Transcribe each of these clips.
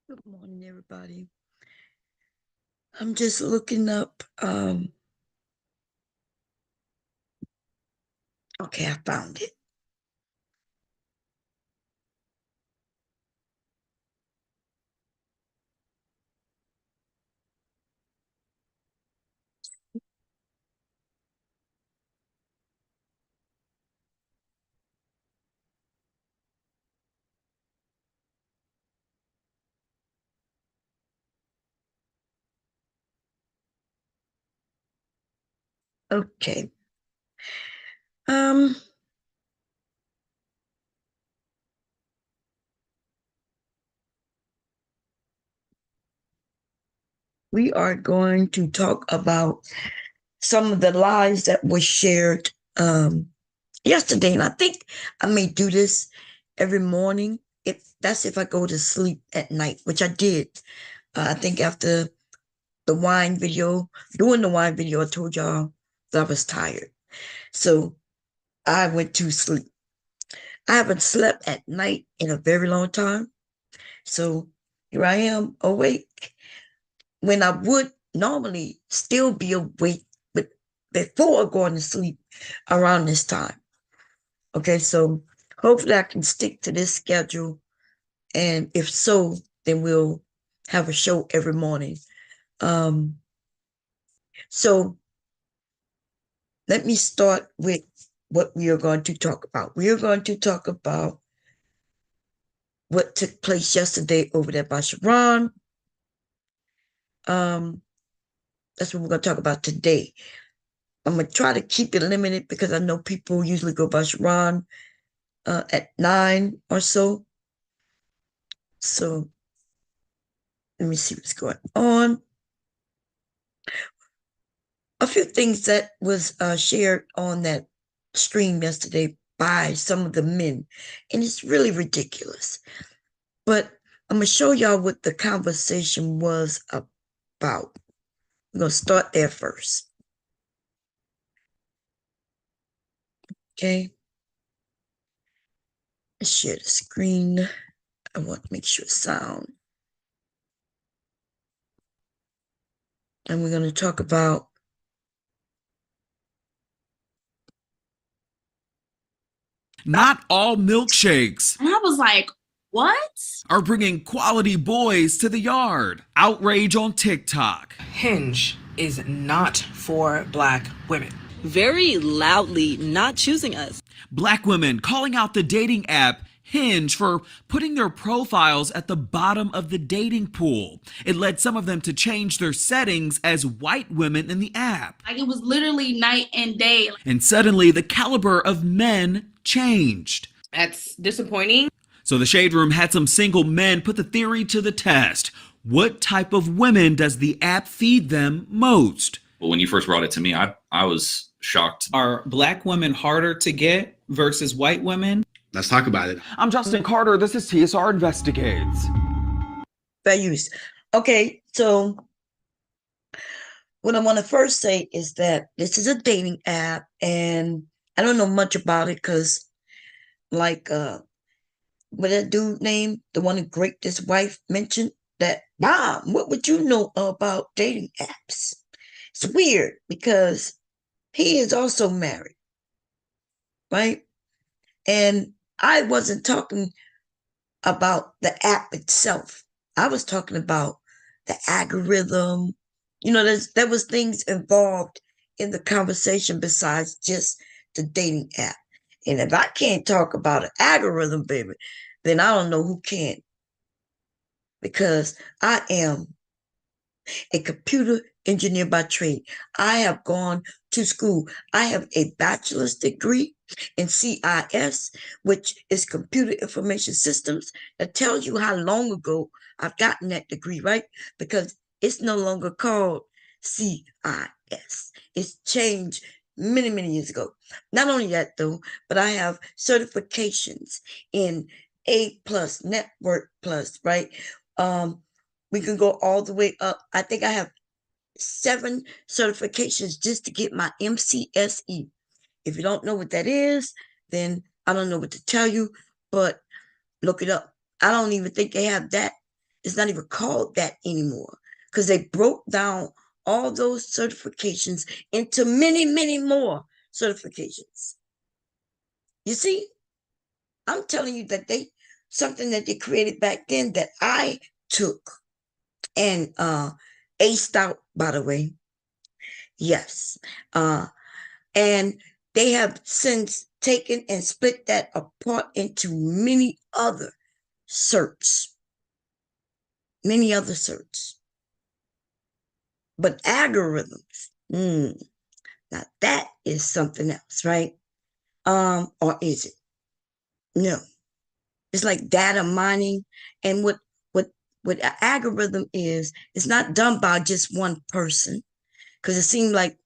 Good morning, everybody. I'm just looking up. Okay, I found it. Okay. Um, we are going to talk about some of the lies that were shared yesterday, and I think I may do this every morning. If that's if I go to sleep at night, which I did. I think after the wine video, doing the wine video, I told y'all that I was tired, so I went to sleep. I haven't slept at night in a very long time. So here I am awake when I would normally still be awake, but before going to sleep around this time. Okay, so hopefully I can stick to this schedule. And if so, then we'll have a show every morning. Um, so let me start with what we are going to talk about. We are going to talk about what took place yesterday over there by Sharon. Um, that's what we're going to talk about today. I'm going to try to keep it limited because I know people usually go by Sharon at 9 or so. So let me see what's going on. A few things that was shared on that stream yesterday by some of the men, and it's really ridiculous. But I'm going to show y'all what the conversation was about. I'm going to start there first. Okay. Let's share the screen. I want to make sure sound. And we're going to talk about Not all milkshakes And I was like, what? are bringing quality boys to the yard. Outrage on TikTok. Hinge is not for black women. Very loudly not choosing us. Black women calling out the dating app Hinge for putting their profiles at the bottom of the dating pool. It led some of them to change their settings as white women in the app. Like, it was literally night and day. And suddenly the caliber of men changed. That's disappointing. So the Shade Room had some single men put the theory to the test. What type of women does the app feed them most? Well, when you first brought it to me, I was shocked. Are black women harder to get versus white women? Let's talk about it. I'm Justin Carter. This is TSR Investigates. fair use. Okay, so what I want to first say is that this is a dating app, and I don't know much about it because, like, what that dude named, the one who raped his wife, mentioned that, Bob, what would you know about dating apps? It's weird because he is also married, right? And I wasn't talking about the app itself. I was talking about the algorithm. You know, there was things involved in the conversation besides just the dating app. And if I can't talk about an algorithm, baby, then I don't know who can. Because I am a computer engineer by trade. I have gone to school. I have a bachelor's degree in CIS, which is Computer Information Systems. That tells you how long ago I've gotten that degree, right? Because it's no longer called CIS. It's changed many, many years ago. Not only that, though, but I have certifications in A plus, Network plus, right? We can go all the way up. I think I have 7 certifications just to get my MCSE. If you don't know what that is, then I don't know what to tell you, but look it up. I don't even think they have that It's not even called that anymore because they broke down all those certifications into many, many more certifications. You see, I'm telling you that something that they created back then that I took and aced out, by the way. Yes. And they have since taken and split that apart into many other certs. Many other certs. But algorithms, now that is something else, right? Or is it? No. It's like data mining, and what an algorithm is, it's not done by just one person, because it seemed like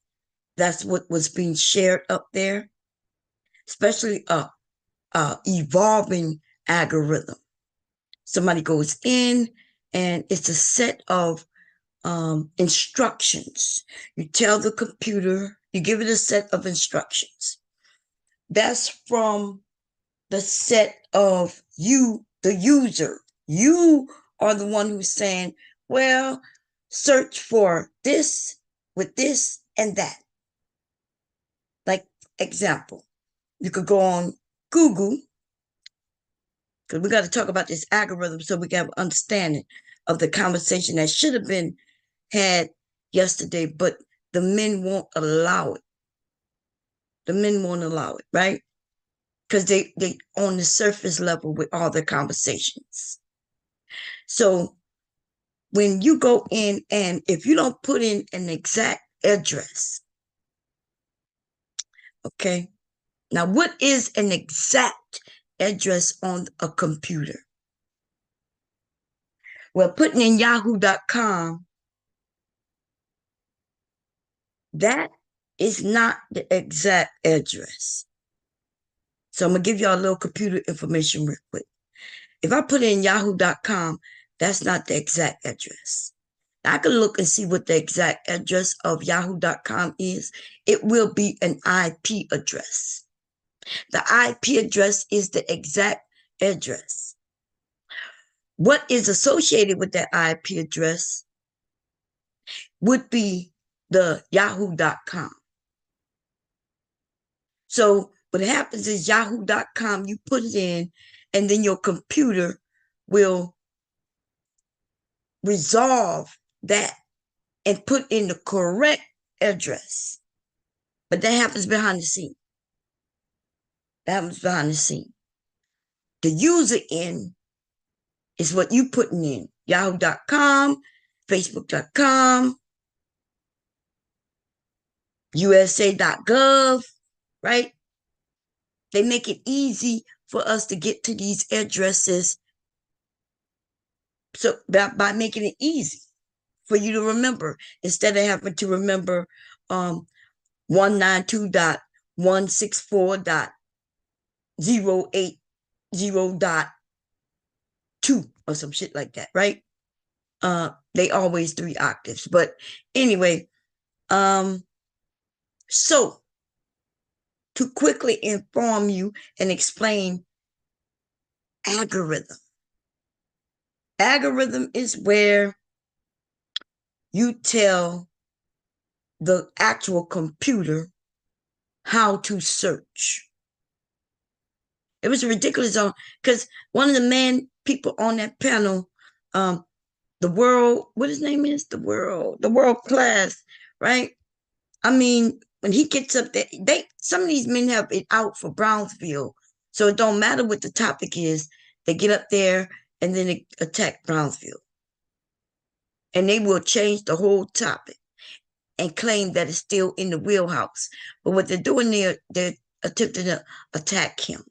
that's what was being shared up there, especially evolving algorithm. Somebody goes in and it's a set of instructions. You tell the computer, you give it a set of instructions. That's from the set of you, the user. You are the one who's saying, well, search for this with this and that. Like, example, you could go on Google, because we got to talk about this algorithm so we can have an understanding of the conversation that should have been had yesterday, but the men won't allow it. The men won't allow it, right? Because they on the surface level with all the conversations. So when you go in and if you don't put in an exact address, okay? Now, what is an exact address on a computer? Well, putting in yahoo.com, that is not the exact address. So I'm going to give y'all a little computer information real quick. If I put in yahoo.com, that's not the exact address. I can look and see what the exact address of yahoo.com is. It will be an IP address. The IP address is the exact address. What is associated with that IP address would be the yahoo.com. So what happens is yahoo.com, you put it in, and then your computer will resolve that and put in the correct address. But that happens behind the scene. That happens behind the scene. The user end is what you putting in. Yahoo.com, Facebook.com, USA.gov, right? They make it easy for us to get to these addresses. So by making it easy for you to remember, instead of having to remember 192.164.080.2 or some shit like that, right? They always 3 octaves. But anyway, so to quickly inform you and explain algorithm. Algorithm is where you tell the actual computer how to search. It was ridiculous because one of the main people on that panel, the world, what his name is? The world class, right? I mean, when he gets up there, some of these men have it out for Brownsville. So it don't matter what the topic is. They get up there and then they attack Brownsville. And they will change the whole topic and claim that it's still in the wheelhouse. But what they're doing there, they're attempting to attack him.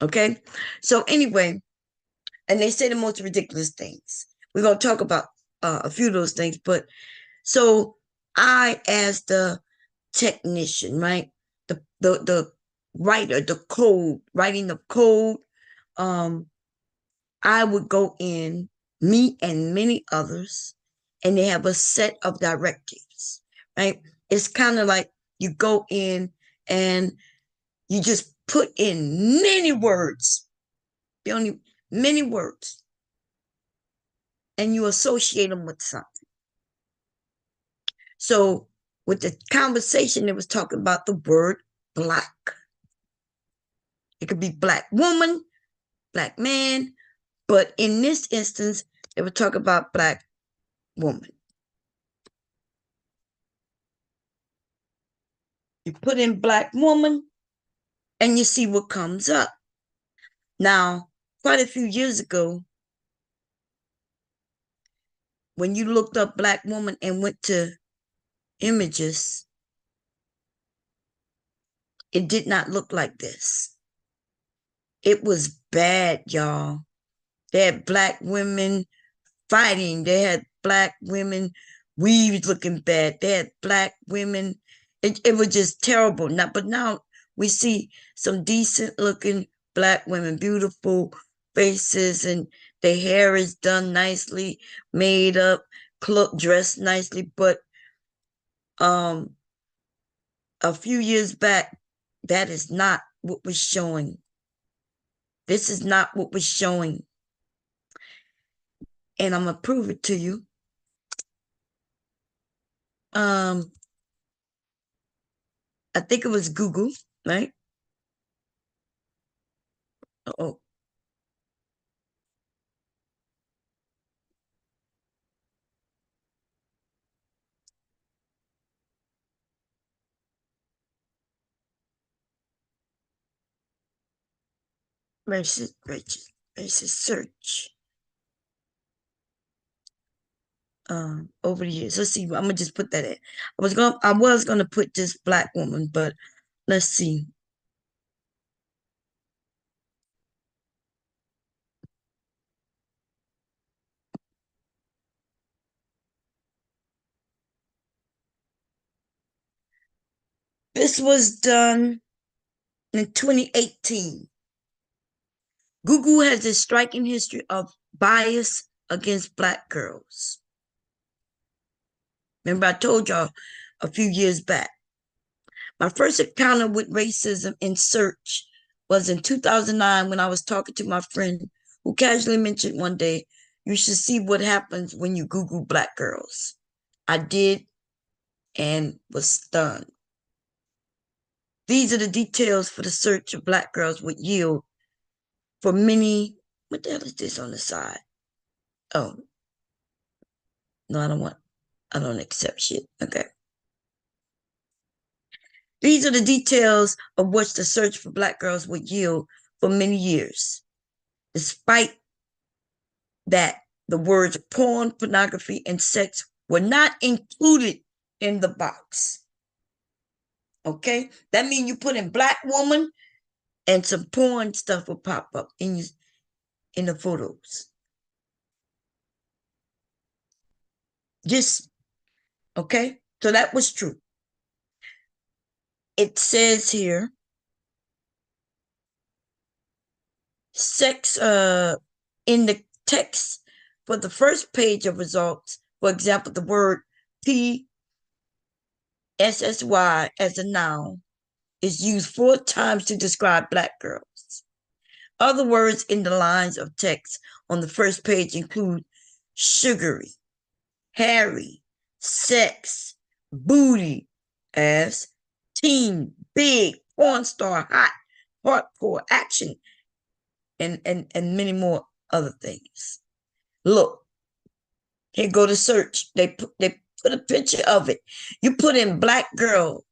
Okay? So anyway, and they say the most ridiculous things. We're going to talk about a few of those things. But so I, as the technician, right? The writer, the code, writing the code, I would go in, me and many others, and they have a set of directives, right? It's kind of like you go in and you just put in many words, many words. and you associate them with something. So with the conversation, it was talking about the word black. It could be black woman, black man, but in this instance, they were talking about black woman. You put in black woman and you see what comes up. Now, quite a few years ago, when you looked up black woman and went to images, it did not look like this. It was bad, y'all. They had black women fighting. They had black women weaves looking bad. They had black women. It was just terrible. But now we see some decent looking black women, beautiful faces, and their hair is done nicely, made up, dressed nicely. But a few years back, that is not what was showing. This is not what was showing. And I'm gonna prove it to you. I think it was Google, right? Oh, racist search. Over the years. Let's see. I'm gonna just put that in. I was gonna put this black woman, but let's see. This was done in 2018. Google has a striking history of bias against black girls. Remember, I told y'all a few years back. My first encounter with racism in search was in 2009 when I was talking to my friend who casually mentioned one day, you should see what happens when you Google black girls. I did and was stunned. These are the details for the search of black girls would yield for many. What the hell is this on the side? Oh, no, I don't accept shit. Okay. These are the details of which the search for black girls would yield for many years. Despite that, the words porn, pornography, and sex were not included in the box. Okay? That means you put in black woman and some porn stuff will pop up in the photos. Just, okay? So that was true. It says here, sex in the text for the first page of results, for example, the word PSSY as a noun is used 4 times to describe black girls. Other words in the lines of text on the first page include sugary, hairy, sex, booty, ass, teen, big, porn star, hot, hardcore, action, and many more other things. Look, here go to search. They put a picture of it. You put in black girl.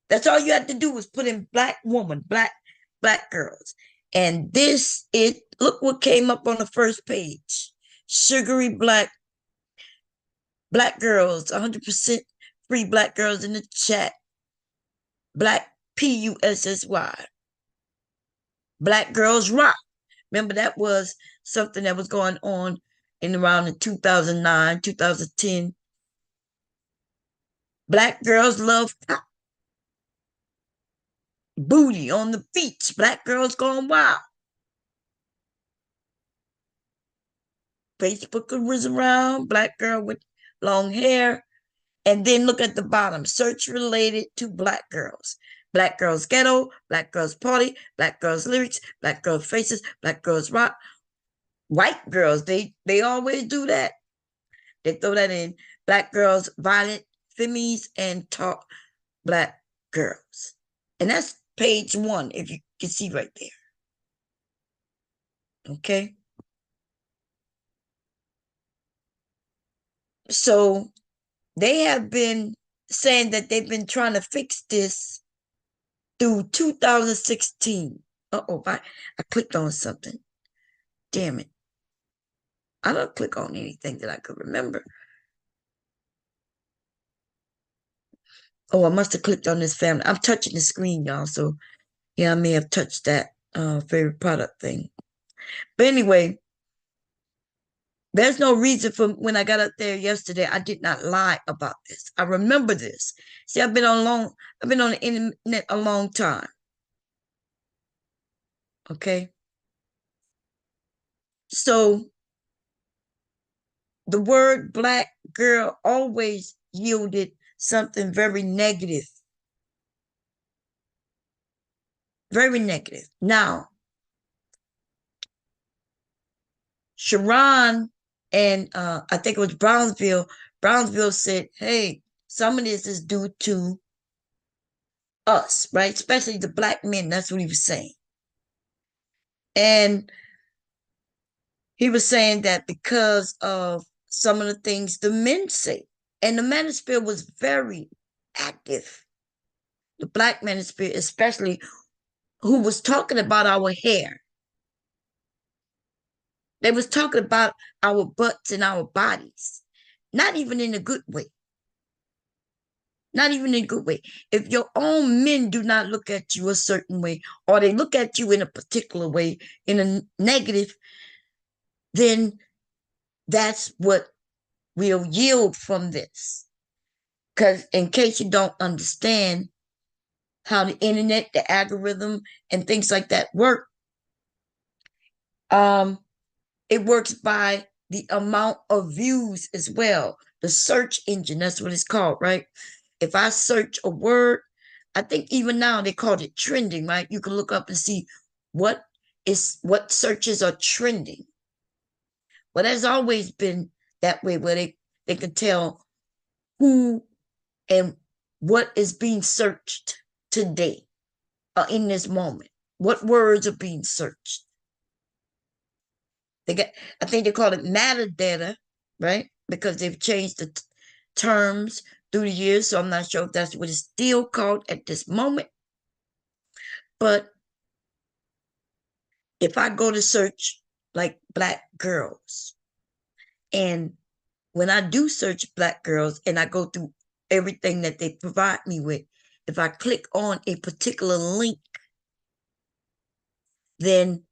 That's all you had to do was put in black woman, black girls. And look what came up on the first page. Sugary black girls, 100% free black girls in the chat. Black PUSSY. Black girls rock. Remember, that was something that was going on in around in 2009, 2010. Black girls love pop. Booty on the beach. Black girls going wild. Facebook was around. Black girl with long hair. And then look at the bottom. Search related to black girls. Black girls ghetto. Black girls party. Black girls lyrics. Black girls faces. Black girls rock. white girls, they always do that. They throw that in. Black girls, violent femmes, and talk black girls. And that's page 1, if you can see right there. Okay. So they have been saying that they've been trying to fix this through 2016. Uh-oh, I clicked on something. Damn it. I don't click on anything that I could remember. Oh, I must have clicked on this family. I'm touching the screen, y'all. So, yeah, I may have touched that favorite product thing. But anyway, there's no reason for when I got up there yesterday, I did not lie about this. I remember this. See, I've been on the internet a long time. Okay. So the word black girl always yielded something very negative. Very negative. Now, Sharon and I think it was Brownsville said, hey, some of this is due to us, right? Especially the black men. That's what he was saying. And he was saying that because of some of the things the men say. And the manosphere was very active. The black manosphere, especially, who was talking about our hair. They was talking about our butts and our bodies. Not even in a good way. Not even in a good way. If your own men do not look at you a certain way, or they look at you in a particular way, in a negative, then that's what will yield from this. Because in case you don't understand how the internet, the algorithm, and things like that work, it works by the amount of views as well. The search engine, that's what it's called, right? If I search a word, I think even now they call it trending, right? You can look up and see what searches are trending. Well, there's always been that way where they can tell who and what is being searched today, in this moment. What words are being searched? I think they call it metadata, right? Because they've changed the terms through the years, so I'm not sure if that's what it's still called at this moment. But if I go to search like black girls, and when I do search black girls and I go through everything that they provide me with, if I click on a particular link, then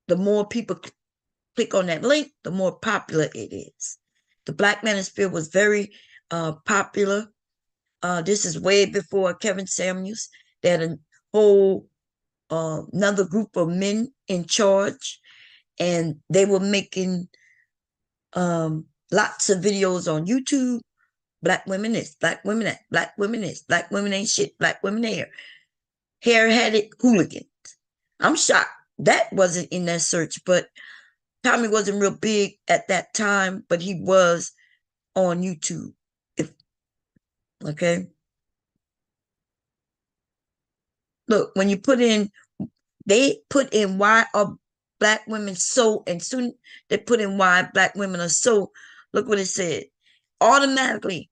the more people click on that link, the more popular it is. The Black Manosphere was very popular. This is way before Kevin Samuels. They had a whole another group of men in charge, and they were making lots of videos on YouTube. Black women this, black women that, black women this, black women ain't shit, black women there. Hair-headed hooligans. I'm shocked that wasn't in that search, but Tommy wasn't real big at that time, but he was on YouTube. Okay. Look, when you they put in why are black women so, and soon they put in why black women are so, look what it said. Automatically,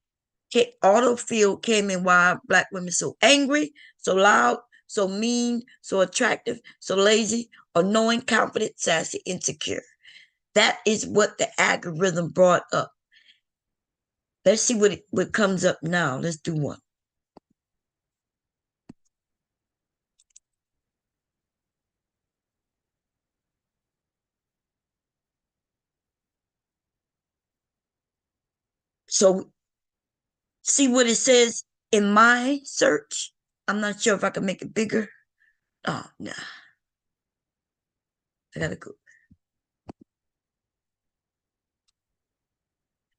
autofill came in why black women so angry, so loud, so mean, so attractive, so lazy, annoying, confident, sassy, insecure. That is what the algorithm brought up. Let's see what comes up now. Let's do one. So see what it says in my search. I'm not sure if I can make it bigger. Oh, no. I gotta go.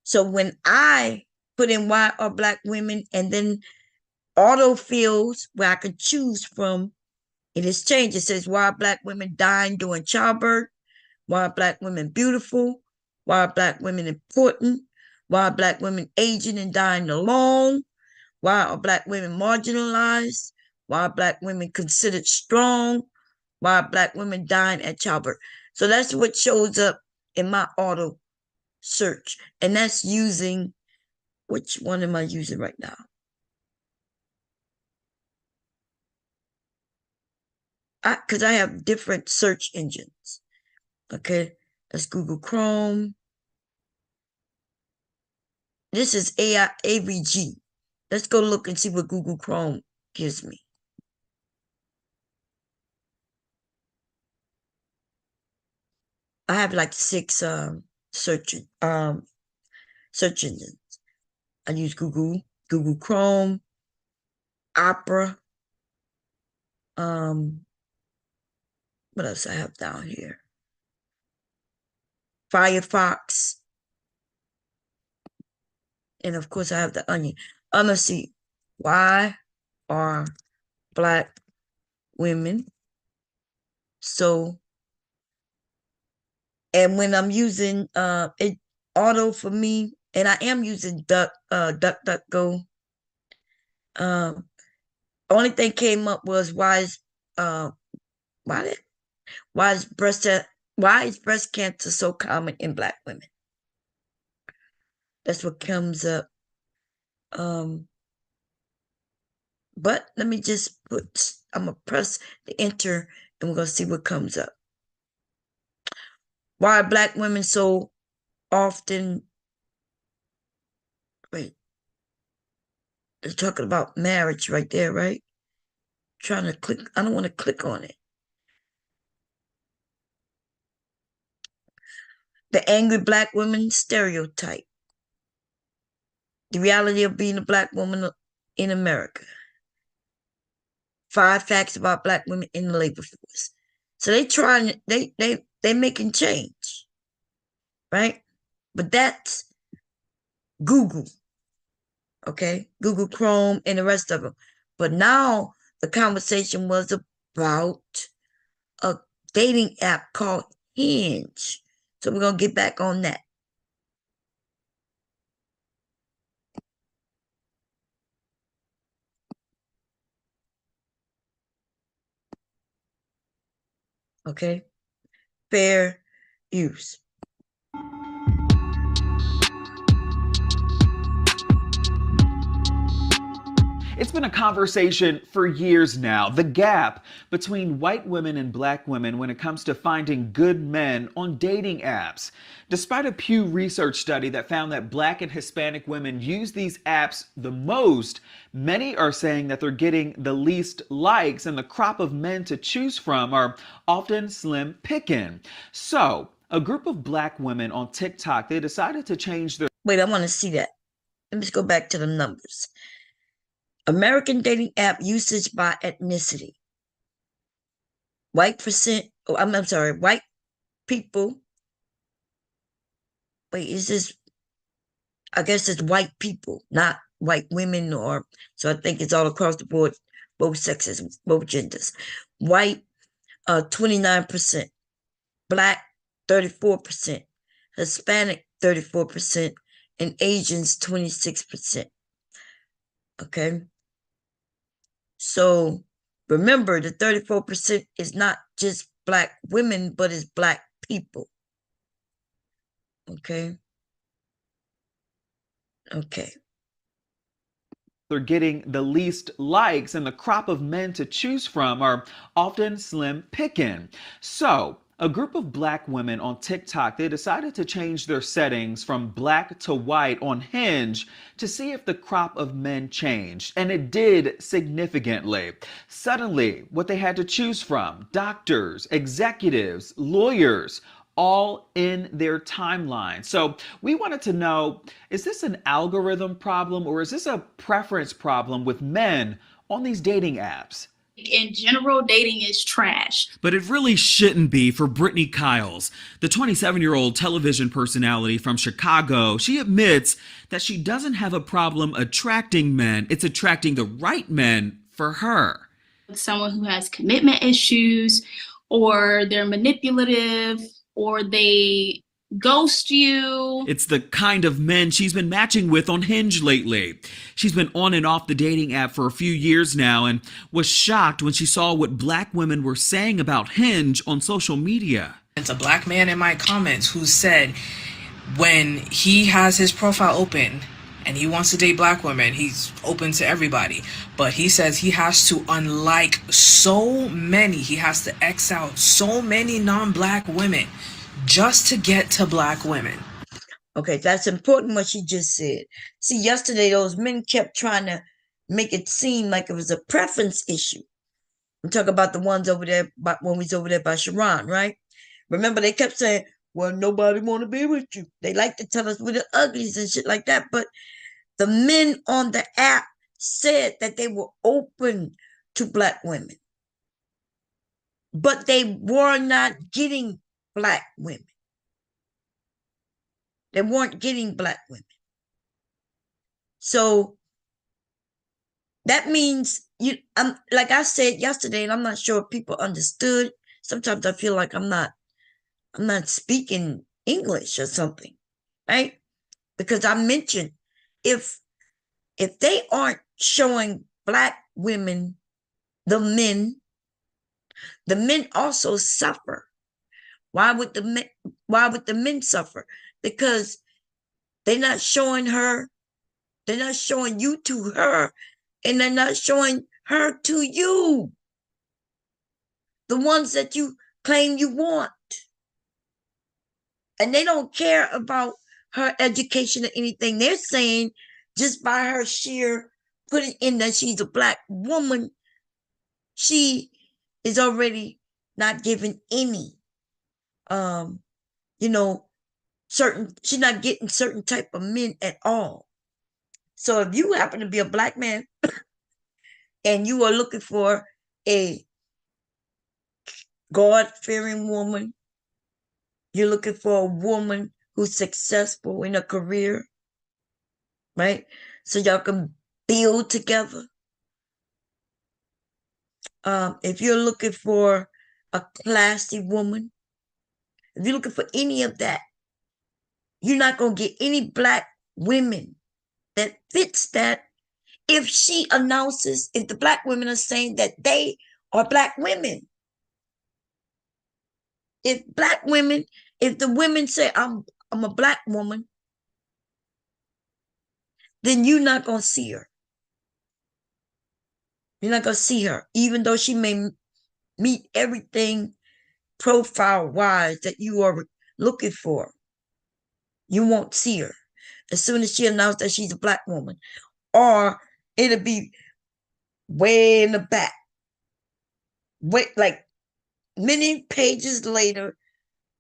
So when I put in why are black women, and then autofills where I can choose from, it has changed. It says why are black women dying during childbirth, Why are Black women beautiful? Why are Black women important? Why are Black women aging and dying alone? Why are Black women marginalized? Why are Black women considered strong? Why are Black women dying at childbirth? So that's what shows up in my auto search. And that's using, which one am I using right now? Because I have different search engines. Okay, that's Google Chrome. This is AI AVG. Let's go look and see what Google Chrome gives me. I have like 6 search engines. I use Google Chrome, Opera. What else I have down here? Firefox. And of course I have the Onion. Let's see. Why are Black women so, and when I'm using it auto for me, and I am using DuckDuckGo. Only thing came up was why is breast cancer so common in Black women? That's what comes up. But let me just I'm gonna press the enter and we're gonna see what comes up. Why are Black women so often, wait, they're talking about marriage right there, right? Trying to click, I don't want to click on it. The angry Black woman stereotype. The reality of being a Black woman in America. 5 facts about Black women in the labor force. So they making change, right? But that's Google, okay? Google Chrome and the rest of them. But now the conversation was about a dating app called Hinge. So we're going to get back on that. Okay? Fair use. It's been a conversation for years now. The gap between white women and Black women when it comes to finding good men on dating apps. Despite a Pew Research study that found that Black and Hispanic women use these apps the most, many are saying that they're getting the least likes and the crop of men to choose from are often slim picking. So, a group of Black women on TikTok, they decided to change their... Wait, I want to see that. Let me just go back to the numbers. American dating app usage by ethnicity. White people. Wait, is this, I guess it's white people, not white women, so I think it's all across the board, both sexes, both genders. White, 29%. Black, 34%. Hispanic, 34%. And Asians, 26%. Okay? So remember, the 34% is not just Black women, but it's Black people. Okay? Okay. They're getting the least likes and the crop of men to choose from are often slim picking. So, a group of Black women on TikTok, they decided to change their settings from Black to white on Hinge to see if the crop of men changed. And it did significantly. Suddenly, what they had to choose from, doctors, executives, lawyers, all in their timeline. So we wanted to know, is this an algorithm problem or is this a preference problem with men on these dating apps? In general, dating is trash. But it really shouldn't be for Brittany Kiles. The 27-year-old television personality from Chicago, she admits that she doesn't have a problem attracting men. It's attracting the right men for her. Someone who has commitment issues or they're manipulative or they ghost you. It's the kind of men she's been matching with on Hinge lately. She's been on and off the dating app for a few years now and was shocked when she saw what black women were saying about Hinge on social media. It's a black man in my comments who said when he has his profile open and he wants to date black women, he's open to everybody. But he says he has to unlike so many, he has to X out so many non-black women just to get to black women. Okay, that's important what she just said. See, yesterday those men kept trying to make it seem like it was a preference issue. I'm talking about the ones over there when we was over there by Sharon, right? Remember, they kept saying, well, nobody want to be with you. They like to tell us we're the uglies and shit like that. But the men on the app said that they were open to black women. But they were not getting black women. They weren't getting black women. So that means like I said yesterday, and I'm not sure if people understood. Sometimes I feel like I'm not speaking English or something, right? Because I mentioned if they aren't showing black women, the men also suffer. Why would the men suffer? Because they're not showing you to her, and they're not showing her to you. The ones that you claim you want. And they don't care about her education or anything. They're saying just by her sheer putting in that she's a black woman, she is already not given any, she's not getting certain type of men at all. So if you happen to be a black man and you are looking for a God-fearing woman, you're looking for a woman who's successful in a career, right? So y'all can build together. If you're looking for a classy woman, if you're looking for any of that, you're not going to get any black women that fits that if the black women are saying that they are black women. If the women say, I'm a black woman, then you're not going to see her. You're not going to see her, even though she may meet everything profile-wise that you are looking for. You won't see her as soon as she announced that she's a black woman. Or it'll be way in the back. Like many pages later,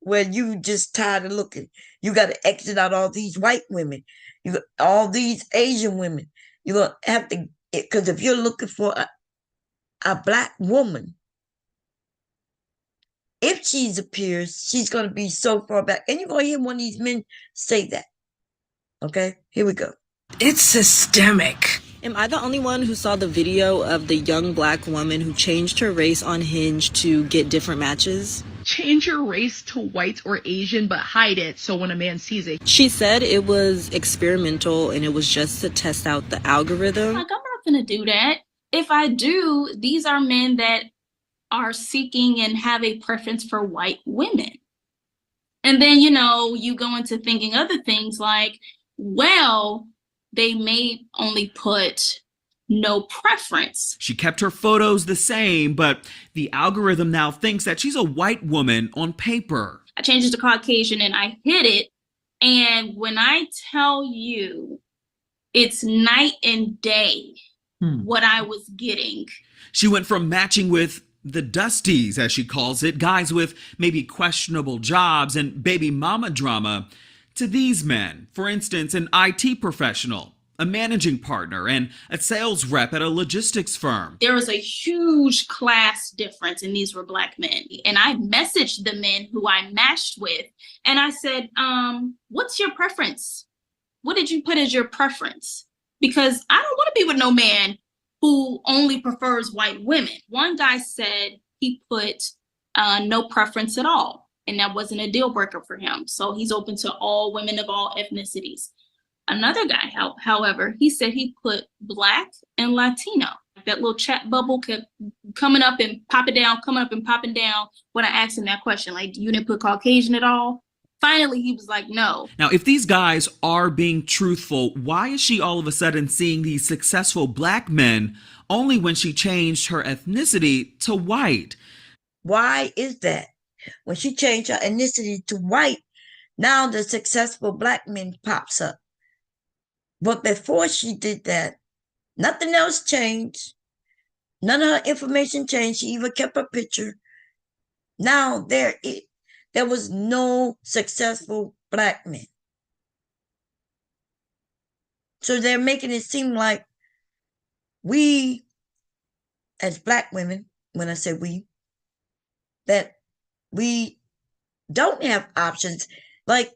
where you just tired of looking. You got to exit out all these white women. You got all these Asian women. You're going to have to, because if you're looking for a black woman, if she appears, she's going to be so far back. And you're going to hear one of these men say that. Okay, here we go. It's systemic. Am I the only one who saw the video of the young black woman who changed her race on Hinge to get different matches? Change your race to white or Asian, but hide it so when a man sees it. She said it was experimental and it was just to test out the algorithm. Like, I'm not gonna do that. If I do, these are men that are seeking and have a preference for white women. And then, you go into thinking other things like, well, they may only put no preference. She kept her photos the same, but the algorithm now thinks that she's a white woman on paper. I changed it to Caucasian and I hid it. And when I tell you, it's night and day what I was getting. She went from matching with the dusties, as she calls it, guys with maybe questionable jobs and baby mama drama, to these men, for instance, an IT professional, a managing partner, and a sales rep at a logistics firm. There was a huge class difference, and these were black men. And I messaged the men who I matched with, and I said, what's your preference? What did you put as your preference? Because I don't want to be with no man who only prefers white women. One guy said he put no preference at all. and that wasn't a deal breaker for him. So he's open to all women of all ethnicities. Another guy, however, he said he put Black and Latino. That little chat bubble kept coming up and popping down, coming up and popping down when I asked him that question, like, you didn't put Caucasian at all? Finally, he was like, no. Now, if these guys are being truthful, why is she all of a sudden seeing these successful Black men only when she changed her ethnicity to white? Why is that? When she changed her ethnicity to white, now the successful Black men pops up. But before she did that, nothing else changed. None of her information changed. She even kept her picture. Now there was no successful Black men. So they're making it seem like we, as Black women, when I say we, that we don't have options. Like,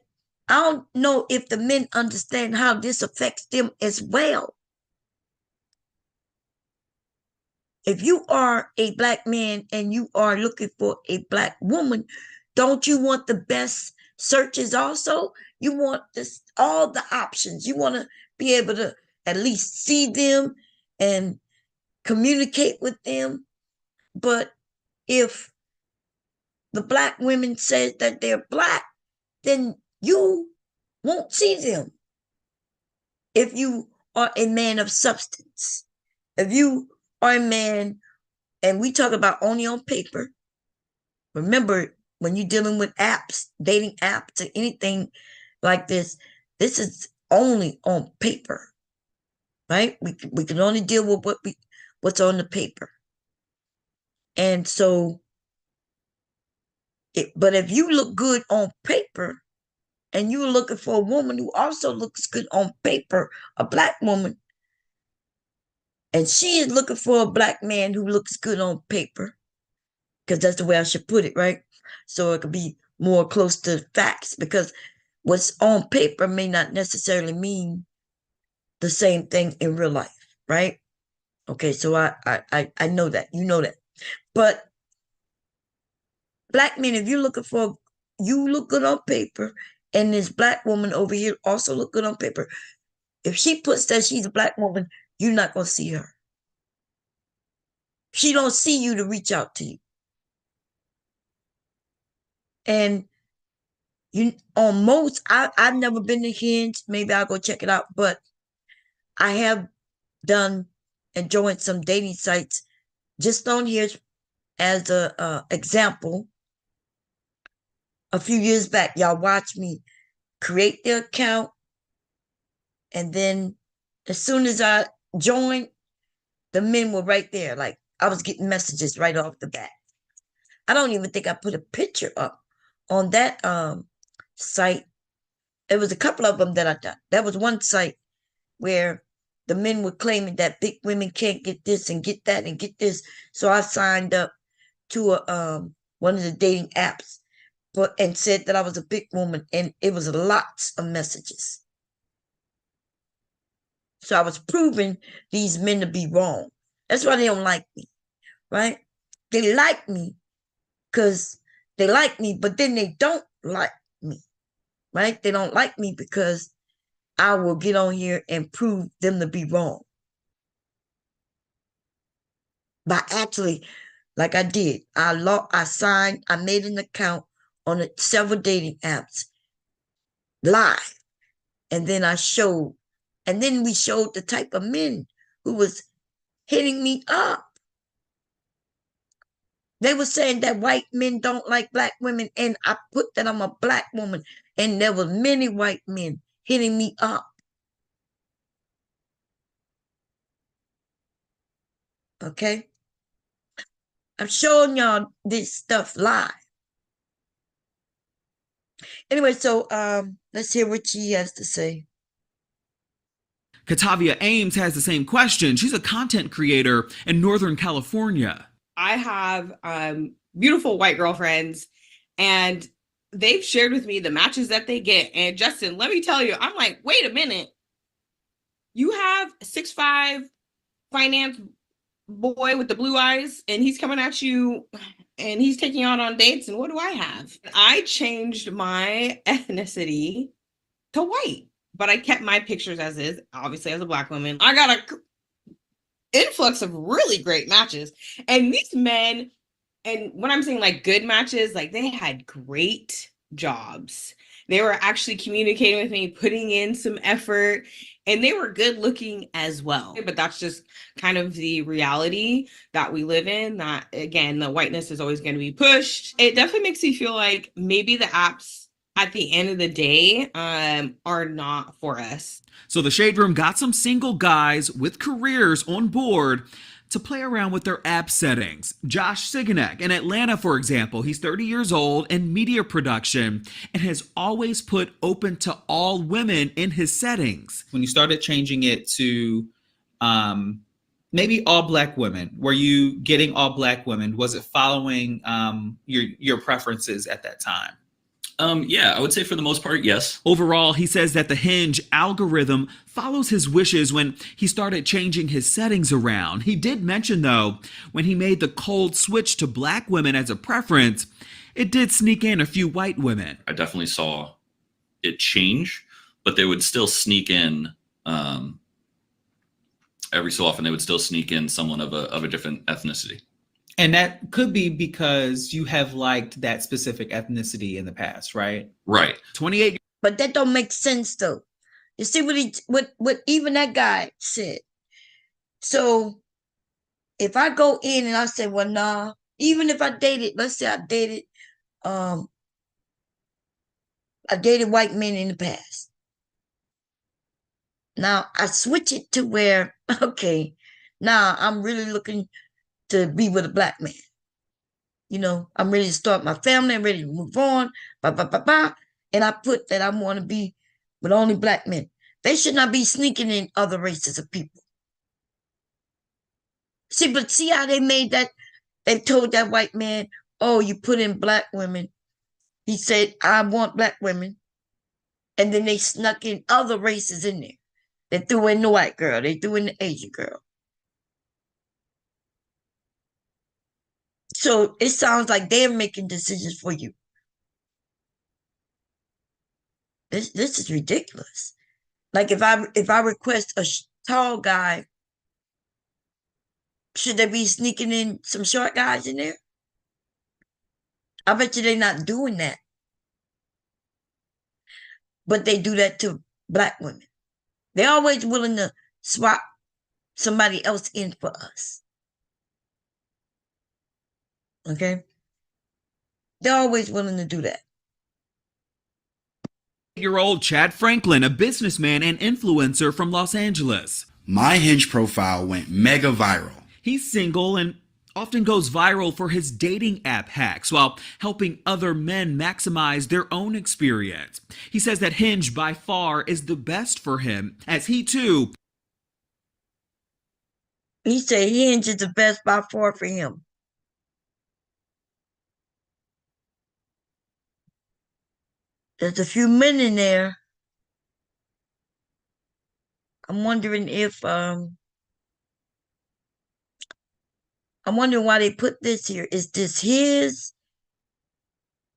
I don't know if the men understand how this affects them as well. If you are a Black man and you are looking for a Black woman, don't you want the best searches also? You want all the options. You want to be able to at least see them and communicate with them. But if the Black women say that they're Black, then you won't see them. If you are a man of substance, if you are a man, and we talk about only on paper, remember, when you're dealing with apps, dating apps, or anything like this is only on paper, right? We can only deal with what's on the paper. And so, but if you look good on paper, and you're looking for a woman who also looks good on paper, a Black woman, and she is looking for a Black man who looks good on paper, because that's the way I should put it, right? So it could be more close to facts, because what's on paper may not necessarily mean the same thing in real life, right? Okay, so I know that, you know that. But Black men, if you're looking for, you look good on paper, and this Black woman over here also look good on paper. If she puts that she's a Black woman, you're not going to see her. She don't see you to reach out to you. And you on most, I've never been to Hinge. Maybe I'll go check it out. But I have done and joined some dating sites just on here as a example. A few years back, y'all watched me create the account, and then as soon as I joined, the men were right there. Like, I was getting messages right off the bat. I don't even think I put a picture up on that site. There was a couple of them that I done. There was one site where the men were claiming that big women can't get this and get that and get this. So I signed up to one of the dating apps, and said that I was a big woman, and it was lots of messages. So I was proving these men to be wrong. That's why they don't like me, right? They like me because they like me, but then they don't like me, right? They don't like me because I will get on here and prove them to be wrong. By actually, like I did, I signed, I made an account on several dating apps live. And then we showed the type of men who was hitting me up. They were saying that white men don't like Black women, and I put that I'm a Black woman, and there were many white men hitting me up. Okay? I'm showing y'all this stuff live. Anyway, so let's hear what she has to say. Katavia Ames has the same question. She's a content creator in Northern California. I have beautiful white girlfriends, and they've shared with me the matches that they get. And Justin, let me tell you, I'm like, wait a minute. You have 6'5" finance boy with the blue eyes, and he's coming at you and he's taking out on dates, and what do I have? I changed my ethnicity to white, but I kept my pictures as is, obviously as a Black woman. I got a influx of really great matches, and these men, and when I'm saying like good matches, like they had great jobs. They were actually communicating with me, putting in some effort, and they were good looking as well. But that's just kind of the reality that we live in, that again, the whiteness is always going to be pushed. It definitely makes me feel like maybe the apps at the end of the day are not for us. So the Shade Room got some single guys with careers on board to play around with their app settings. Josh Siganek in Atlanta, for example, he's 30 years old in media production and has always put open to all women in his settings. When you started changing it to maybe all Black women, were you getting all Black women? Was it following your preferences at that time? Yeah, I would say for the most part, yes. Overall, he says that the Hinge algorithm follows his wishes when he started changing his settings around. He did mention, though, when he made the cold switch to Black women as a preference, it did sneak in a few white women. I definitely saw it change, but they would still sneak in every so often. They would still sneak in someone of a different ethnicity. And that could be because you have liked that specific ethnicity in the past, right? Right. 28. But that don't make sense though. You see what even that guy said. So if I go in and I say, well, nah, even if I dated, let's say I dated white men in the past. Now I switch it to where, okay, now I'm really looking to be with a Black man. You know, I'm ready to start my family. I'm ready to move on. And I put that I want to be with only Black men. They should not be sneaking in other races of people. See how they made that? They told that white man, oh, you put in Black women. He said, I want Black women. And then they snuck in other races in there. They threw in the white girl. They threw in the Asian girl. So it sounds like they're making decisions for you. This is ridiculous. Like if I request a tall guy, should they be sneaking in some short guys in there? I bet you they're not doing that. But they do that to Black women. They're always willing to swap somebody else in for us. Okay? They're always willing to do that. Year-old Chad Franklin, a businessman and influencer from Los Angeles. My Hinge profile went mega viral. He's single and often goes viral for his dating app hacks while helping other men maximize their own experience. He says that Hinge by far is the best for him, as he too. He said Hinge is the best by far for him. There's a few men in there. I'm wondering if I'm wondering why they put this here. Is this his?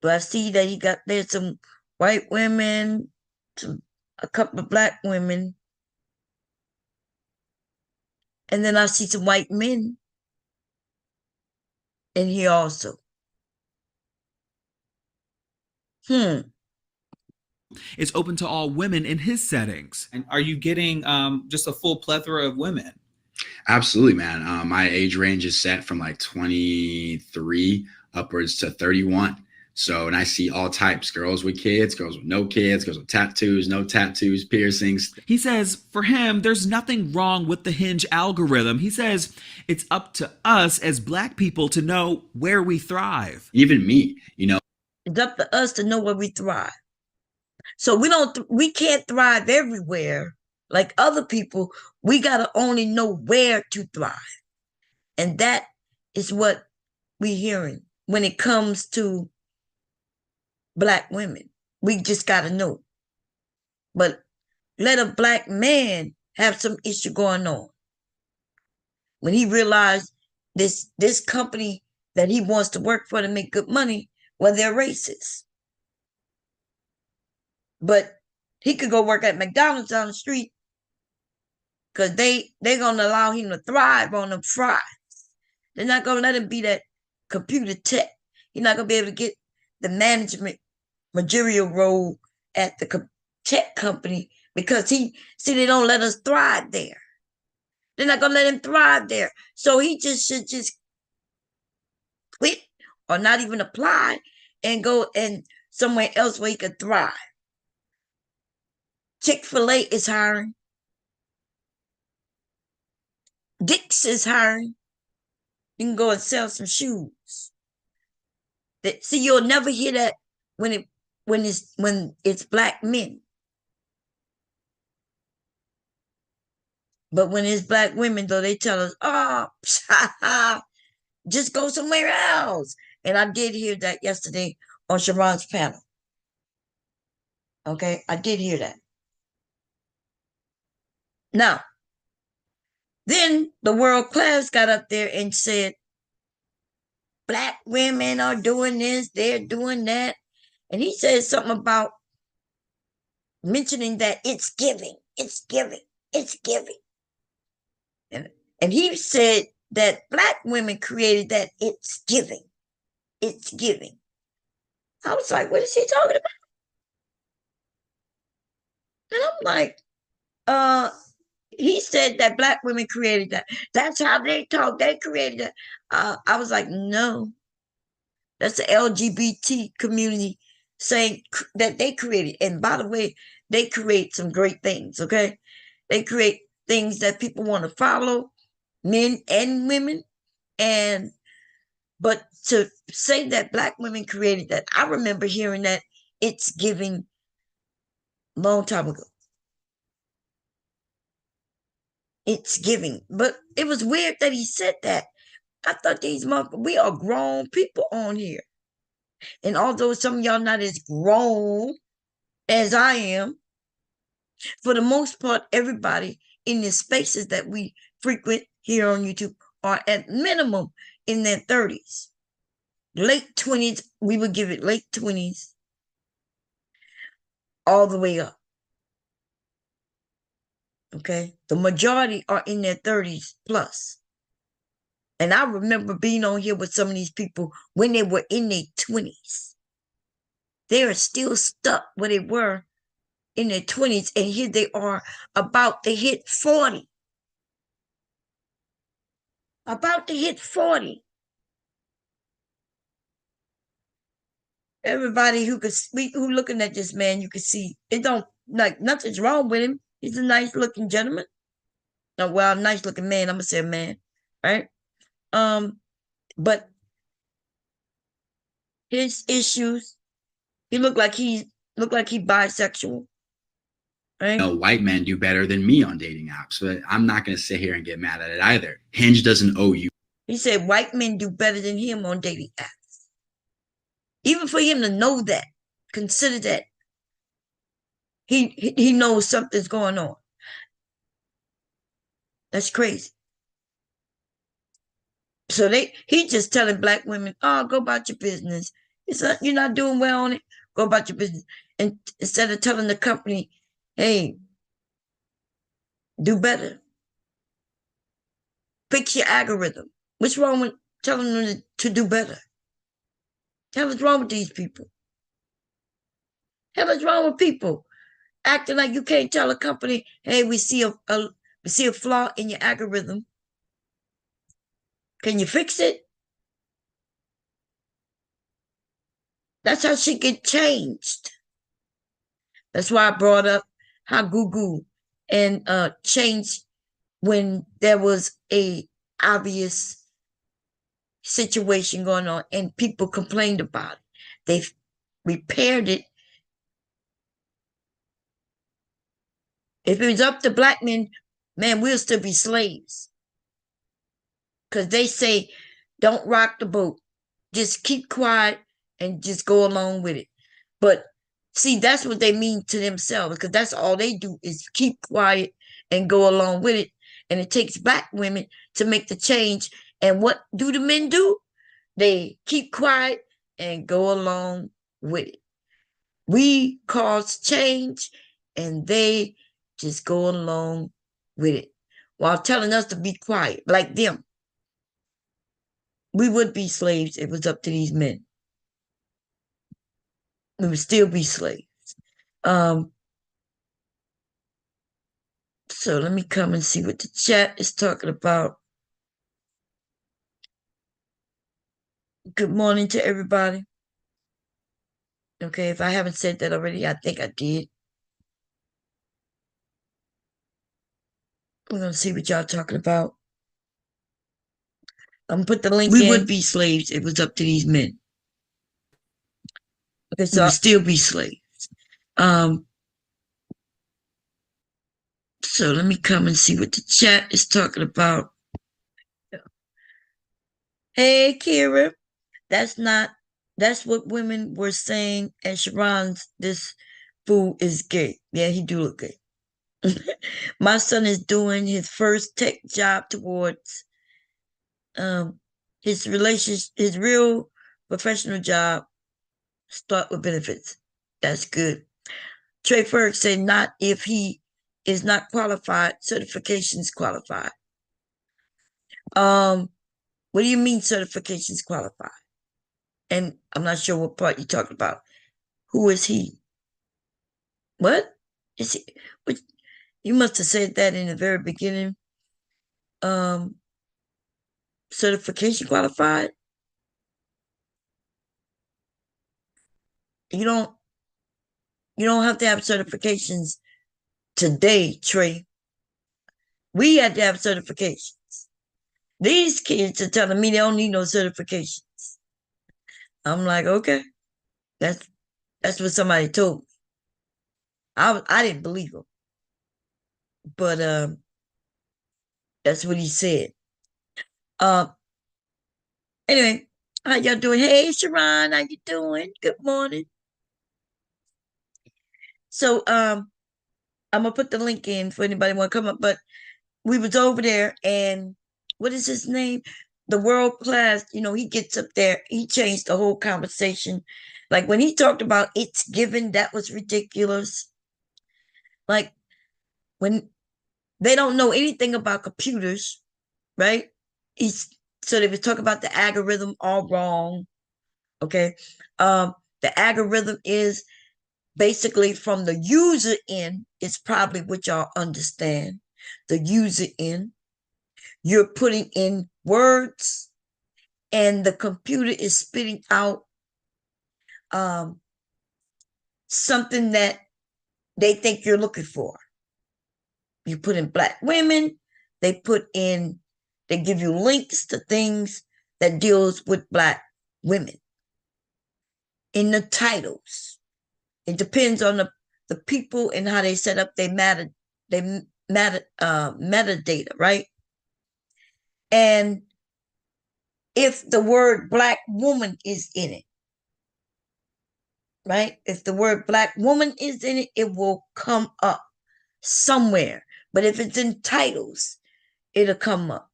Do I see that there's some white women, a couple of Black women, and then I see some white men in here also. It's open to all women in his settings. And are you getting just a full plethora of women? Absolutely, man. My age range is set from like 23 upwards to 31. So, and I see all types, girls with kids, girls with no kids, girls with tattoos, no tattoos, piercings. He says for him, there's nothing wrong with the Hinge algorithm. He says it's up to us as Black people to know where we thrive. Even me, you know. It's up to us to know where we thrive. So we can't thrive everywhere like other people. We got to only know where to thrive. And that is what we're hearing when it comes to Black women. We just got to know. But let a Black man have some issue going on. When he realized this company that he wants to work for to make good money, well, they're racist. But he could go work at McDonald's down the street because they're going to allow him to thrive on them fries. They're not going to let him be that computer tech. He's not going to be able to get the managerial role at the tech company because they don't let us thrive there. They're not going to let him thrive there. So he should just quit or not even apply and go and somewhere else where he could thrive. Chick-fil-A is hiring. Dick's is hiring. You can go and sell some shoes. See, you'll never hear that when it's black men. But when it's black women, though, they tell us, oh, just go somewhere else. And I did hear that yesterday on Sharon's panel. Okay, I did hear that. Now, then the world class got up there and said, black women are doing this, they're doing that. And he said something about mentioning that it's giving. And he said that black women created that it's giving. I was like, what is he talking about? And I'm like, he said that black women created that. That's how they talk. They created that. I was like, no. That's the LGBT community saying that they created. And by the way, they create some great things, okay? They create things that people want to follow, men and women. But to say that black women created that, I remember hearing that it's giving long time ago. It's giving. But it was weird that he said that. I thought we are grown people on here. And although some of y'all not as grown as I am, for the most part, everybody in the spaces that we frequent here on YouTube are at minimum in their 30s. Late 20s, we would give it late 20s all the way up. Okay? The majority are in their 30s plus. And I remember being on here with some of these people when they were in their 20s. They are still stuck where they were in their 20s, and here they are about to hit 40. About to hit 40. Everybody who looking at this man, you can see it don't like nothing's wrong with him. He's a nice looking gentleman. No, well, nice looking man. I'm gonna say man, right? But his issues, he looked like he bisexual. Right? No, white men do better than me on dating apps, but I'm not going to sit here and get mad at it either. Hinge doesn't owe you. He said white men do better than him on dating apps. Even for him to know that, consider that he knows something's going on. That's crazy. So he just telling black women, oh, go about your business. You're not doing well on it. Go about your business. And instead of telling the company, hey, do better. Fix your algorithm. What's wrong with telling them to do better? Hell is wrong with these people? Hell is wrong with people acting like you can't tell a company, hey, we see a flaw in your algorithm. Can you fix it? That's how shit get changed. That's why I brought up how Google and changed when there was a obvious situation going on and people complained about it. They repaired it. If it was up to black men, man, we'll still be slaves. Because they say, don't rock the boat. Just keep quiet and just go along with it. But see, that's what they mean to themselves, because that's all they do is keep quiet and go along with it. And it takes black women to make the change. And what do the men do? they keep quiet and go along with it. We cause change and they just go along with it while telling us to be quiet, like them. We would be slaves if it was up to these men. We would still be slaves. So let me come and see what the chat is talking about. Good morning to everybody. Okay, if I haven't said that already, I think I did. We're gonna see what y'all talking about. I'm gonna put the link in. We would be slaves if it was up to these men. Okay, so we would still be slaves. So let me come and see what the chat is talking about. Hey, Kira, that's what women were saying. And Sharon's, this fool is gay. Yeah, he do look gay. My son is doing his first tech job towards his real professional job. Start with benefits. That's good. Trey Ferg said not if he is not qualified, certifications qualified. What do you mean certifications qualified? And I'm not sure what part you're talking about. Who is he? What? Is he? What, you must have said that in the very beginning. Certification qualified? You don't have to have certifications today, Trey. We had to have certifications. These kids are telling me they don't need no certifications. I'm like, okay. That's what somebody told me. I didn't believe him. But that's what he said. Anyway, how y'all doing? Hey, Sharon, how you doing? Good morning. So I'm gonna put the link in for anybody want to come up. But we was over there, and what is his name? The world class. He gets up there. He changed the whole conversation. Like when he talked about it's given, that was ridiculous. Like when they don't know anything about computers, right? So they was talking about the algorithm all wrong. Okay. The algorithm is basically from the user end, it's probably what y'all understand. The user end, you're putting in words and the computer is spitting out something that they think you're looking for. You put in black women, they give you links to things that deals with black women in the titles. It depends on the people and how they set up their metadata, right? And if the word black woman is in it, right? If the word black woman is in it, it will come up somewhere. But if it's in titles, it'll come up.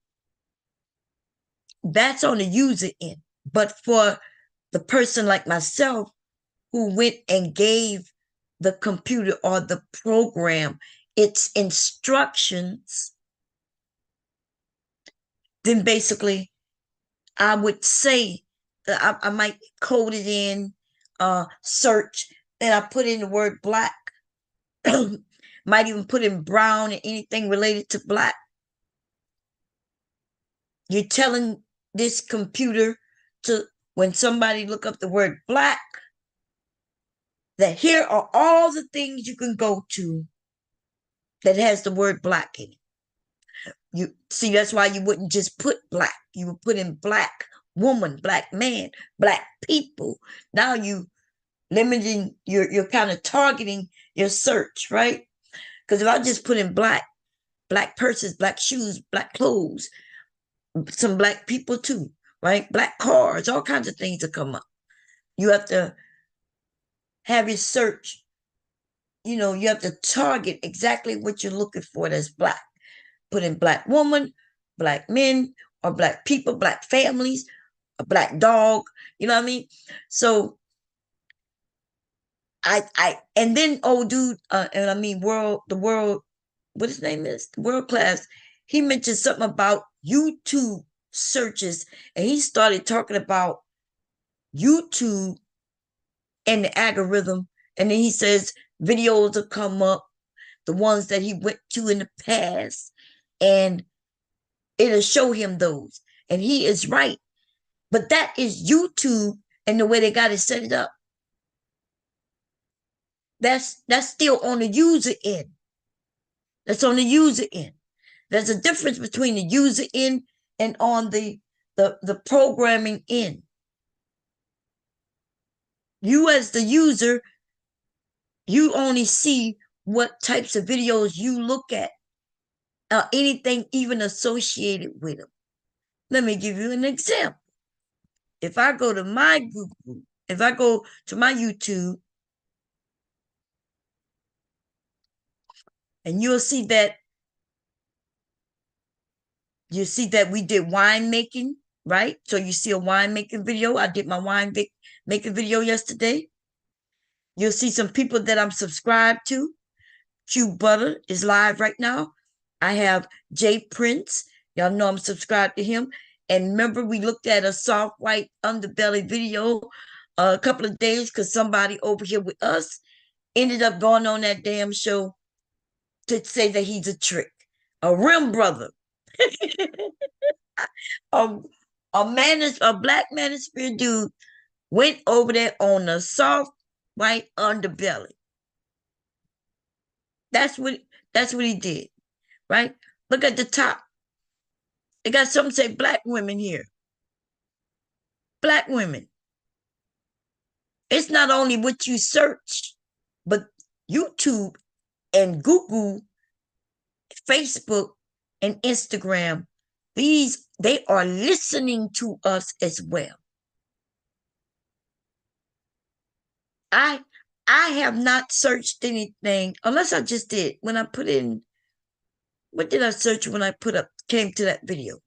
That's on the user end. But for the person like myself who went and gave the computer or the program its instructions, then basically I would say that I might code it in, search, and I put in the word black. Might even put in brown and anything related to black. You're telling this computer to, when somebody look up the word black, that here are all the things you can go to that has the word black in it. You see, that's why you wouldn't just put black. You would put in black woman, black man, black people. Now you limiting, you're kind of targeting your search, right? Because if I just put in black purses, black shoes, black clothes, some black people too, right? Black cars, all kinds of things that come up. You have to have your search, you have to target exactly what you're looking for that's black. Put in black woman, black men, or black people, black families, a black dog. You know what I mean? So and then old dude, and I mean the world, what his name is, world class. He mentioned something about YouTube searches, and he started talking about YouTube and the algorithm, and then he says videos will come up, the ones that he went to in the past, and it'll show him those, and he is right. But that is YouTube and the way they got it set it up. That's still on the user end. That's on the user end. There's a difference between the user end and on the programming end. You as the user, you only see what types of videos you look at, anything even associated with them. Let me give you an example. If I go to my Google, if I go to my YouTube, and you'll see that we did wine making, right? So you see a wine making video. I did my wine making video yesterday. You'll see some people that I'm subscribed to. Q Butter is live right now. I have Jay Prince. Y'all know I'm subscribed to him. And remember, we looked at a soft white underbelly video a couple of days because somebody over here with us ended up going on that damn show to say that he's a trick. A rim brother. a black manosphere dude went over there on a soft white underbelly. That's what he did, right? Look at the top. They got something say black women here. Black women. It's not only what you search, but YouTube and Google, Facebook and Instagram, they are listening to us as well. I have not searched anything unless I just did when I put in, what did I search when I came to that video?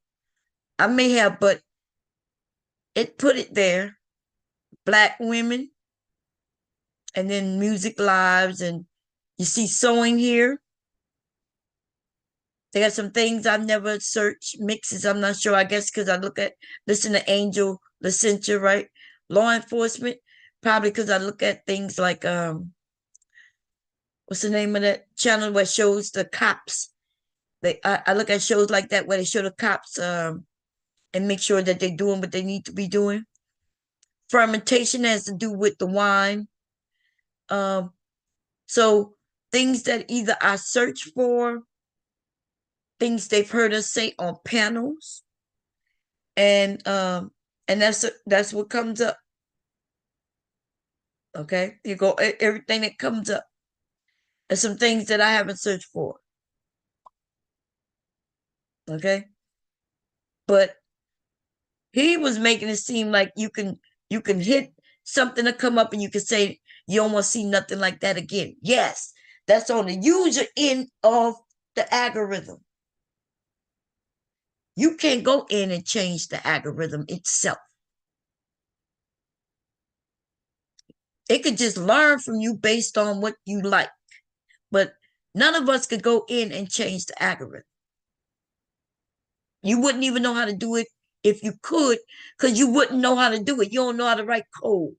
I may have, but it put it there, black women, and then music lives, and you see sewing here. They got some things I've never searched, mixes, I'm not sure, I guess because I listen to Angel Licentia, right? Law enforcement, probably because I look at things like, what's the name of that channel where it shows the cops? I look at shows like that where they show the cops and make sure that they're doing what they need to be doing. Fermentation has to do with the wine. So things that either I search for, things they've heard us say on panels, and that's what comes up. Okay, you go everything that comes up. There's some things that I haven't searched for. Okay, but he was making it seem like you can hit something to come up and you can say you don't want to see nothing like that again. Yes, that's on the user end of the algorithm. You can't go in and change the algorithm itself. It could just learn from you based on what you like. But none of us could go in and change the algorithm. You wouldn't even know how to do it if you could, because you wouldn't know how to do it. You don't know how to write code.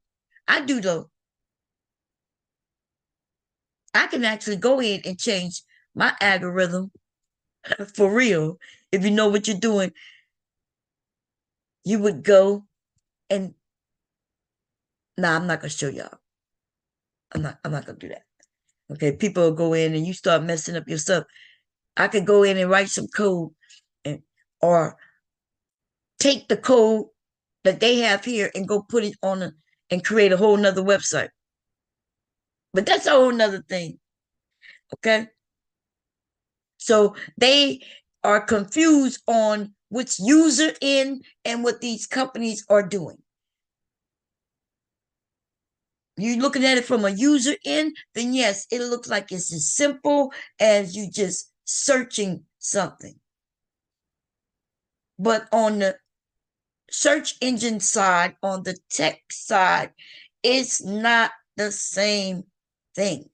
I do, though. I can actually go in and change my algorithm for real. If you know what you're doing, you would go and, nah, I'm not going to show y'all. I'm not going to do that. Okay, people will go in and you start messing up your stuff. I could go in and write some code or take the code that they have here and go put it on and create a whole nother website. But that's a whole nother thing. Okay? So they are confused on which user in and what these companies are doing. You're looking at it from a user in, then yes, it looks like it's as simple as you just searching something. But on the search engine side, on the tech side, it's not the same thing.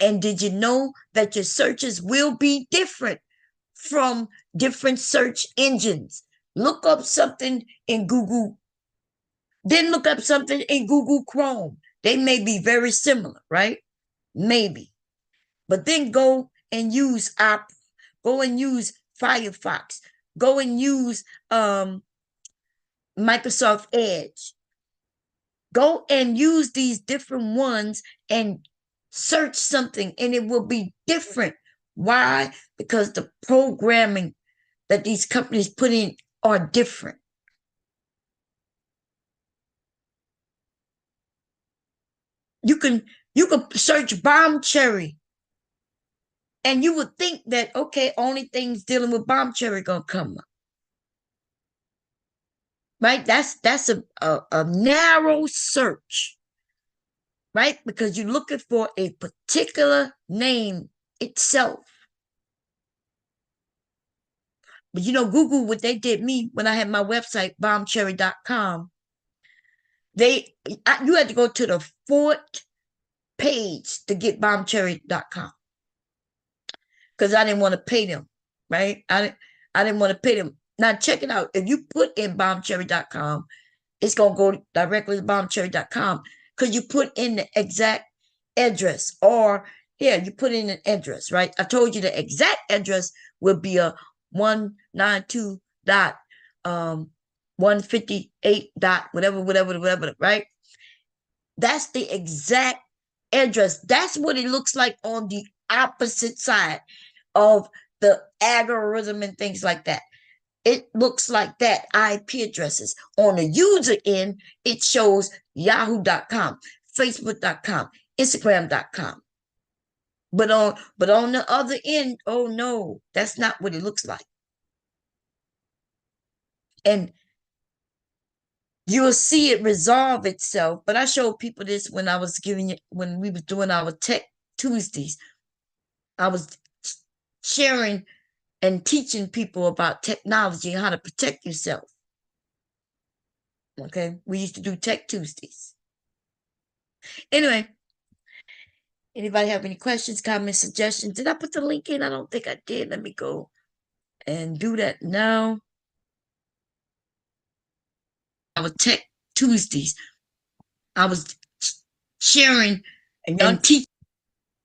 And did you know that your searches will be different from different search engines? Look up something in Google, then look up something in Google Chrome. They may be very similar, right? Maybe. But then go and use Opera, go and use Firefox, go and use Microsoft Edge. Go and use these different ones and search something, and it will be different. Why? Because the programming that these companies put in are different. You can search bomb cherry, and you would think that, okay, only things dealing with bomb cherry gonna come up. Right? That's a narrow search, right? Because you're looking for a particular name itself. But you know, Google, what they did me when I had my website, bombcherry.com, you had to go to the fourth page to get bombcherry.com. Because I didn't want to pay them, right? I didn't want to pay them. Now check it out. If you put in bombcherry.com, it's gonna go directly to bombcherry.com because you put in the exact address, or here you put in an address, right? I told you the exact address will be a 192 dot 158 dot whatever, right? That's the exact address. That's what it looks like on the opposite side of the algorithm and things like that. It looks like that, IP addresses. On the user end, it shows yahoo.com, facebook.com, instagram.com. But on the other end, oh no, that's not what it looks like. And you'll see it resolve itself. But I showed people this when I was when we was doing our Tech Tuesdays. I was sharing and teaching people about technology and how to protect yourself. Okay, we used to do Tech Tuesdays. Anyway, anybody have any questions, comments, suggestions? Did I put the link in? I don't think I did. Let me go and do that now. Our Tech Tuesdays, I was sharing and teaching.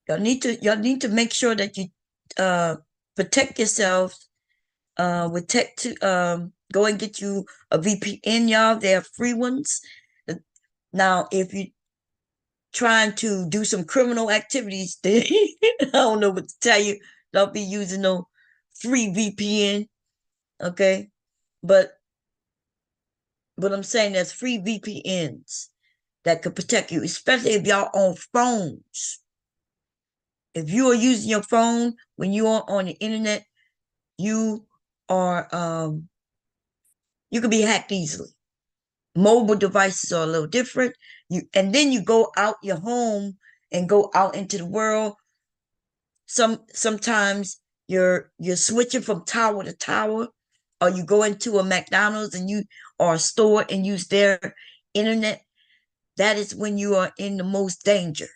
Y'all need to make sure that you protect yourself with tech to go and get you a VPN, y'all. They are free ones. Now, if you trying to do some criminal activities, I don't know what to tell you. Don't be using no free VPN, okay? But I'm saying there's free VPNs that could protect you, especially if y'all on phones. If you are using your phone when you are on the internet, you are you can be hacked easily. Mobile devices are a little different. And then you go out your home and go out into the world. Sometimes you're switching from tower to tower, or you go into a McDonald's and you or a store and use their internet. That is when you are in the most danger.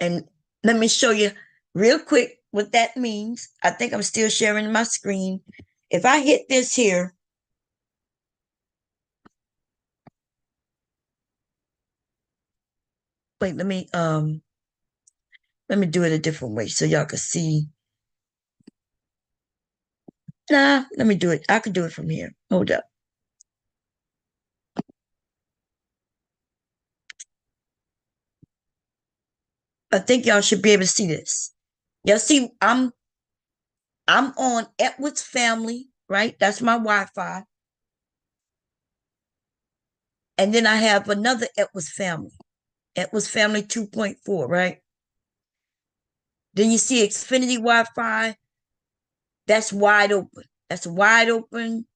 And let me show you real quick what that means. I think I'm still sharing my screen. If I hit this here, wait, let me do it a different way so y'all can see. Nah, let me do it. I can do it from here. Hold up. I think y'all should be able to see this. Y'all see, I'm on Edward's Family, right? That's my Wi-Fi. And then I have another Edward's Family 2.4, right? Then you see Xfinity Wi-Fi. That's wide open. That's wide open.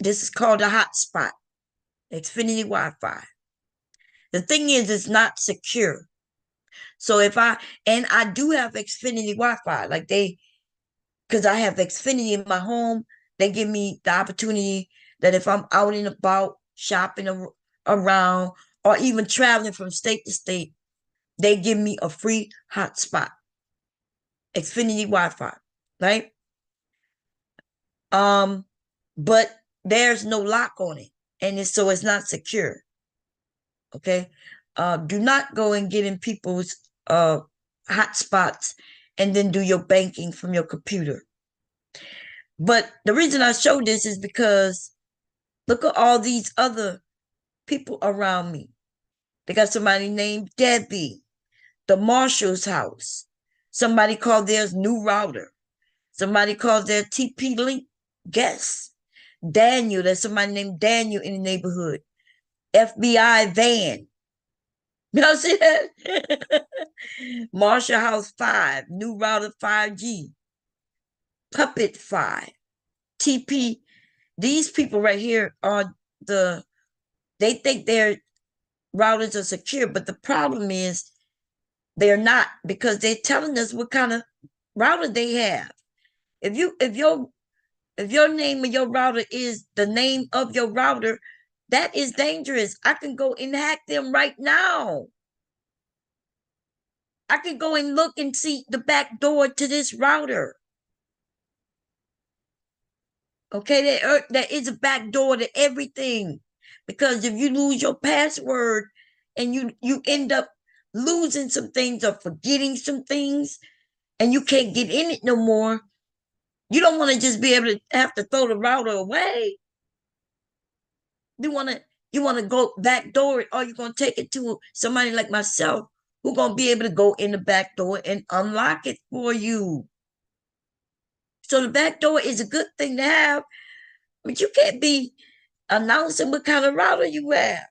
This is called a hotspot. Xfinity Wi-Fi. The thing is, it's not secure. So I do have Xfinity Wi-Fi. Like they because I have Xfinity in my home. They give me the opportunity that if I'm out and about shopping around or even traveling from state to state, they give me a free hotspot, Xfinity Wi-Fi, right? But there's no lock on it, and so it's not secure. Okay, do not go and get in people's hotspots and then do your banking from your computer. But the reason I show this is because look at all these other people around me. They got somebody named Debbie, the Marshall's house. Somebody called theirs New Router. Somebody calls their TP Link Guest. Daniel, there's somebody named Daniel in the neighborhood. FBI Van. You know what I'm saying? Marshall House 5, New Router 5G, Puppet 5, TP. These people right here are they think their routers are secure, but the problem is they're not, because they're telling us what kind of router they have. If your name of your router is the name of your router, that is dangerous. I can go and hack them right now. I can go and look and see the back door to this router. Okay, there is a back door to everything. Because if you lose your password and you end up losing some things or forgetting some things and you can't get in it no more, you don't want to just be able to have to throw the router away. You want to go back door it, or you're going to take it to somebody like myself who's going to be able to go in the back door and unlock it for you. So the back door is a good thing to have, but you can't be announcing what kind of router you have.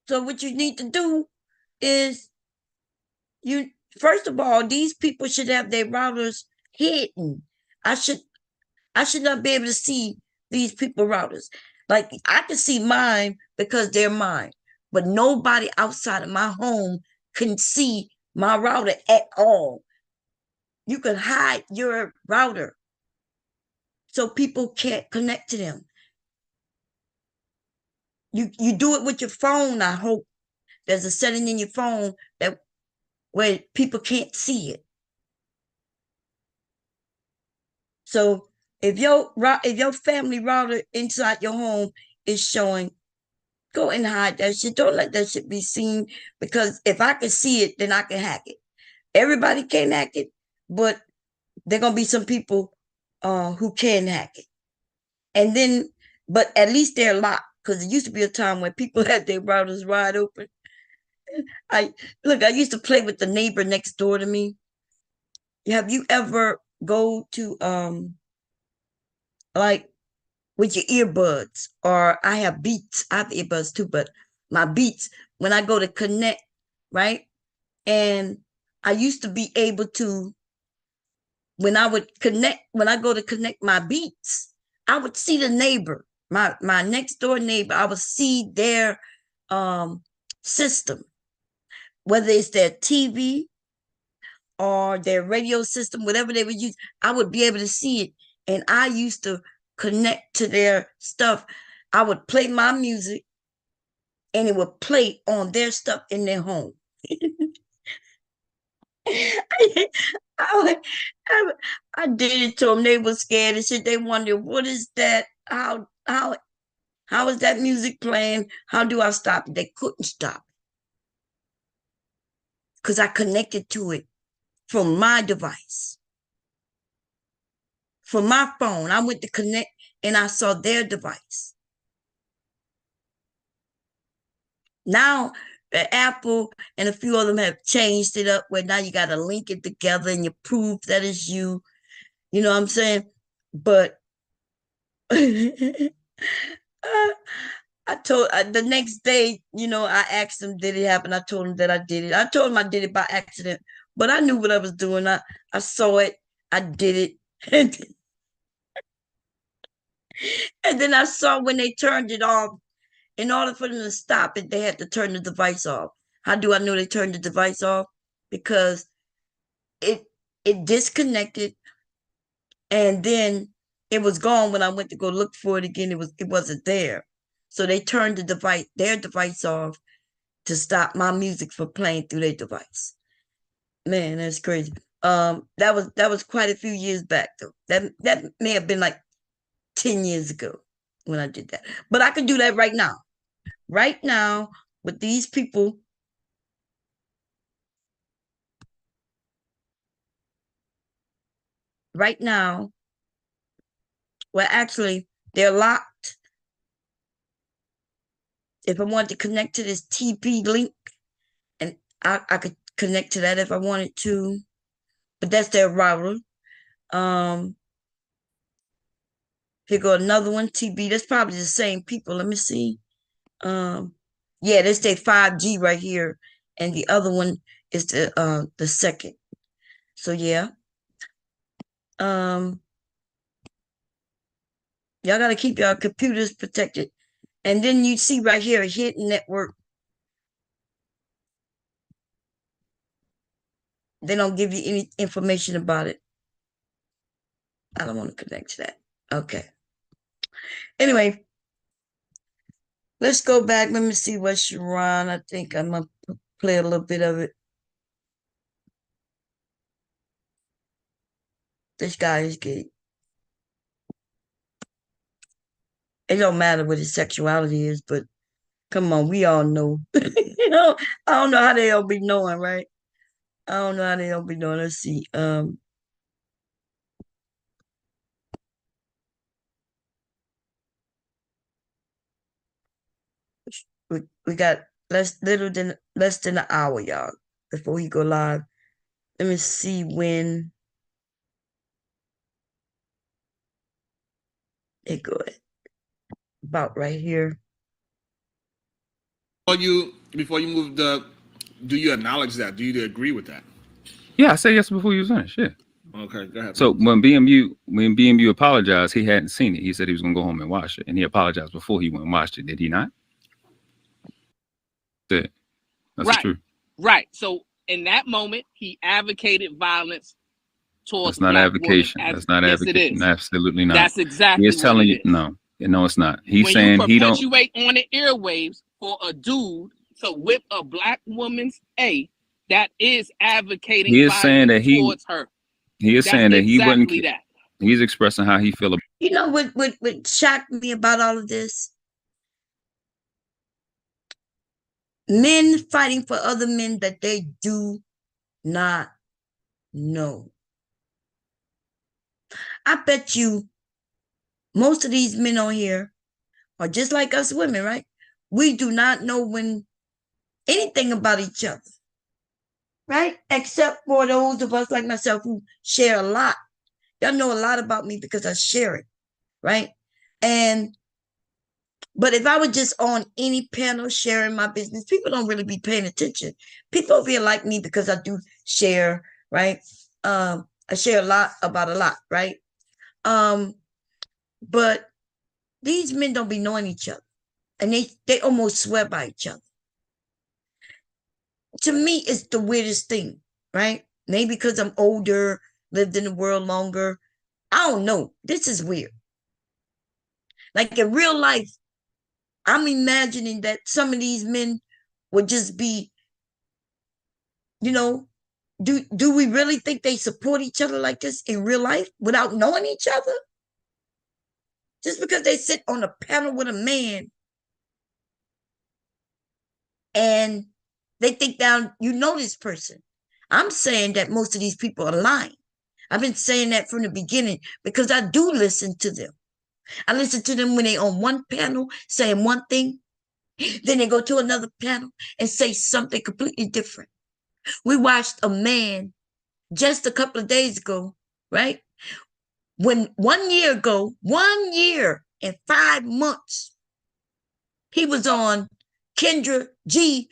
So what you need to do is first of all, these people should have their routers hidden. I should not be able to see these people routers. Like I can see mine because they're mine, but nobody outside of my home can see my router at all. You can hide your router so people can't connect to them. You do it with your phone. I hope there's a setting in your phone that where people can't see it. So if your family router inside your home is showing, go and hide that shit. Don't let that shit be seen, because if I can see it, then I can hack it. Everybody can't hack it, but there gonna be some people who can hack it. And then, but at least they're locked, because it used to be a time when people had their routers wide open. I used to play with the neighbor next door to me. Have you ever go to like with your earbuds, or I have Beats. I have earbuds too, but my Beats, when I go to connect, right? And I used to be able to, when I go to connect my Beats, I would see the neighbor, my next door neighbor, I would see their system, whether it's their TV or their radio system, whatever they would use, I would be able to see it. And I used to connect to their stuff. I would play my music and it would play on their stuff in their home. I did it to them. They were scared and shit. They wondered, what is that? How is that music playing? How do I stop it? They couldn't stop it because I connected to it from my device. From my phone, I went to connect and I saw their device. Now, Apple and a few of them have changed it up where now you got to link it together and you prove that it's you. You know what I'm saying? But I told the next day, I asked them, did it happen? I told them that I did it. I told them I did it by accident, but I knew what I was doing. I saw it. I did it. And then I saw when they turned it off, in order for them to stop it, they had to turn the device off. How do I know they turned the device off? Because it disconnected, and then it was gone. When I went to go look for it again, it wasn't there. So they turned their device off to stop my music from playing through their device. Man, that's crazy. That was quite a few years back though. That may have been like 10 years ago when I did that. But I could do that right now. Right now with these people. Right now, well, actually, they're locked. If I wanted to connect to this TP link, and I could connect to that if I wanted to, but that's their router. Here go another one, TB. That's probably the same people. Let me see. Yeah, this their 5G right here, and the other one is the second. So yeah. Y'all gotta keep your computers protected. And then you see right here, hidden network. They don't give you any information about it. I don't want to connect to that. Okay. Anyway, let's go back. Let me see what Sharon. I think I'm gonna play a little bit of it. This guy is gay. It don't matter what his sexuality is, but come on, we all know. You know, I don't know how they all be knowing, right? I don't know how they all be knowing. Let's see. We got less than an hour, y'all, before we go live. Let me see when it go. About right here. Before you move do you acknowledge that? Do you agree with that? Yeah, I said yes before you finished. Yeah. Okay, go ahead. So when BMU apologized, he hadn't seen it. He said he was gonna go home and watch it, and he apologized before he went and watched it. Did he not? That's right. True. Right. So in that moment, he advocated violence towards That's not advocation. That's not yes, advocation. It is. Absolutely not. That's exactly. He is telling you no. No, it's not. He's when saying he don't. When you perpetuate on the airwaves for a dude to whip a black woman's that is advocating. He is saying that towards her. He is saying that he wouldn't. He's expressing how he feel about. You know what shocked me about all of this? Men fighting for other men that they do not know. I bet you most of these men on here are just like us women, right? We do not know anything about each other, right? Except for those of us like myself who share a lot. Y'all know a lot about me because I share it, right? But if I were just on any panel sharing my business, people don't really be paying attention. People over here like me because I do share, right? I share a lot about a lot, right? But these men don't be knowing each other, and they almost swear by each other. To me, it's the weirdest thing, right? Maybe because I'm older, lived in the world longer. I don't know. This is weird. Like in real life, I'm imagining that some of these men would just be, do we really think they support each other like this in real life without knowing each other? Just because they sit on a panel with a man and they think this person. I'm saying that most of these people are lying. I've been saying that from the beginning because I do listen to them. I listen to them when they're on one panel saying one thing, then they go to another panel and say something completely different. We watched a man just a couple of days ago, right? When 1 year ago, 1 year and 5 months, he was on Kendra G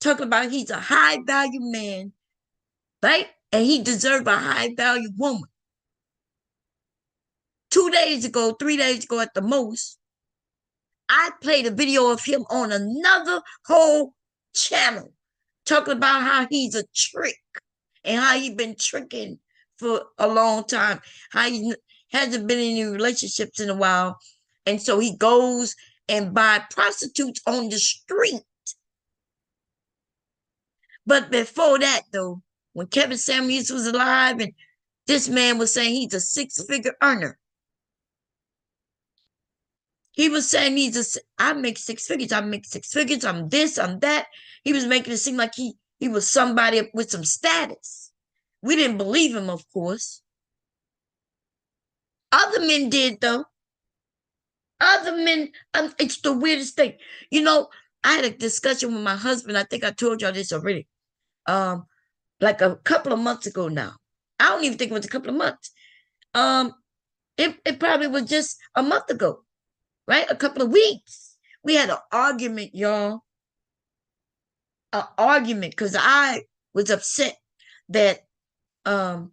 talking about he's a high value man, right? And he deserved a high value woman. 2 days ago, 3 days ago at the most, I played a video of him on another whole channel talking about how he's a trick and how he been tricking for a long time. How he hasn't been in any relationships in a while. And so he goes and buy prostitutes on the street. But before that, though, when Kevin Samuels was alive and this man was saying he's a six-figure earner. He was saying I make six figures, I'm this, I'm that. He was making it seem like he was somebody with some status. We didn't believe him, of course. Other men did, though. Other men, it's the weirdest thing. You know, I had a discussion with my husband. I think I told y'all this already. Like a couple of months ago now. I don't even think it was a couple of months. It probably was just a month ago, right? A couple of weeks. We had an argument, y'all. An argument because I was upset that that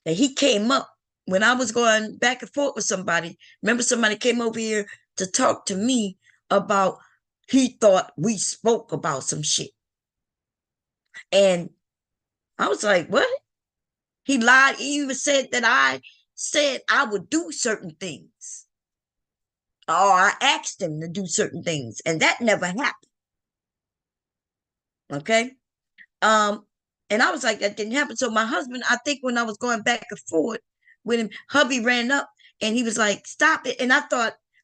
he came up when I was going back and forth with somebody. Remember, somebody came over here to talk to me about he thought we spoke about some shit. And I was like, what? He lied. He even said that I said I would do certain things. Or I asked him to do certain things. And that never happened. Okay? And I was like, that didn't happen. So my husband, I think when I was going back and forth with him, hubby ran up and he was like, stop it. And I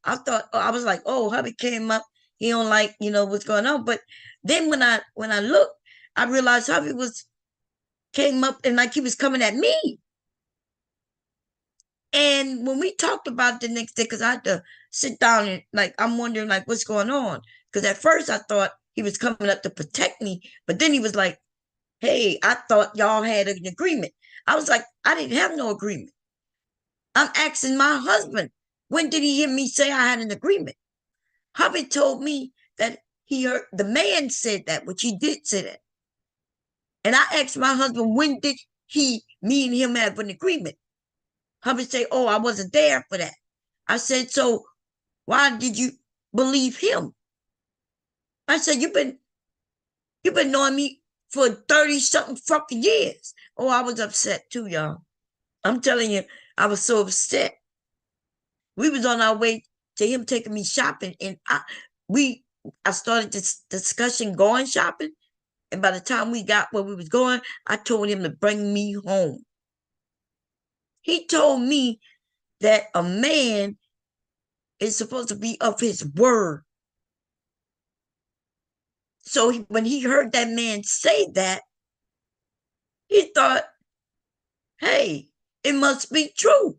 was like, oh, hubby came up. He don't like, what's going on. But then when I looked, I realized hubby came up and like he was coming at me. And when we talked about it the next day, because I had to sit down and like, I'm wondering like, what's going on? Because at first I thought he was coming up to protect me. But then he was like, hey, I thought y'all had an agreement. I was like, I didn't have no agreement. I'm asking my husband, when did he hear me say I had an agreement? Hubby told me that he heard the man said that, which he did say that. And I asked my husband, when did me and him have an agreement? Hubby say, oh, I wasn't there for that. I said, so why did you believe him? I said, you've been knowing me for 30-something fucking years. Oh, I was upset too, y'all. I'm telling you, I was so upset. We was on our way to him taking me shopping, and I started this discussion going shopping, and by the time we got where we was going, I told him to bring me home. He told me that a man is supposed to be of his word. So when he heard that man say that, he thought, hey, it must be true.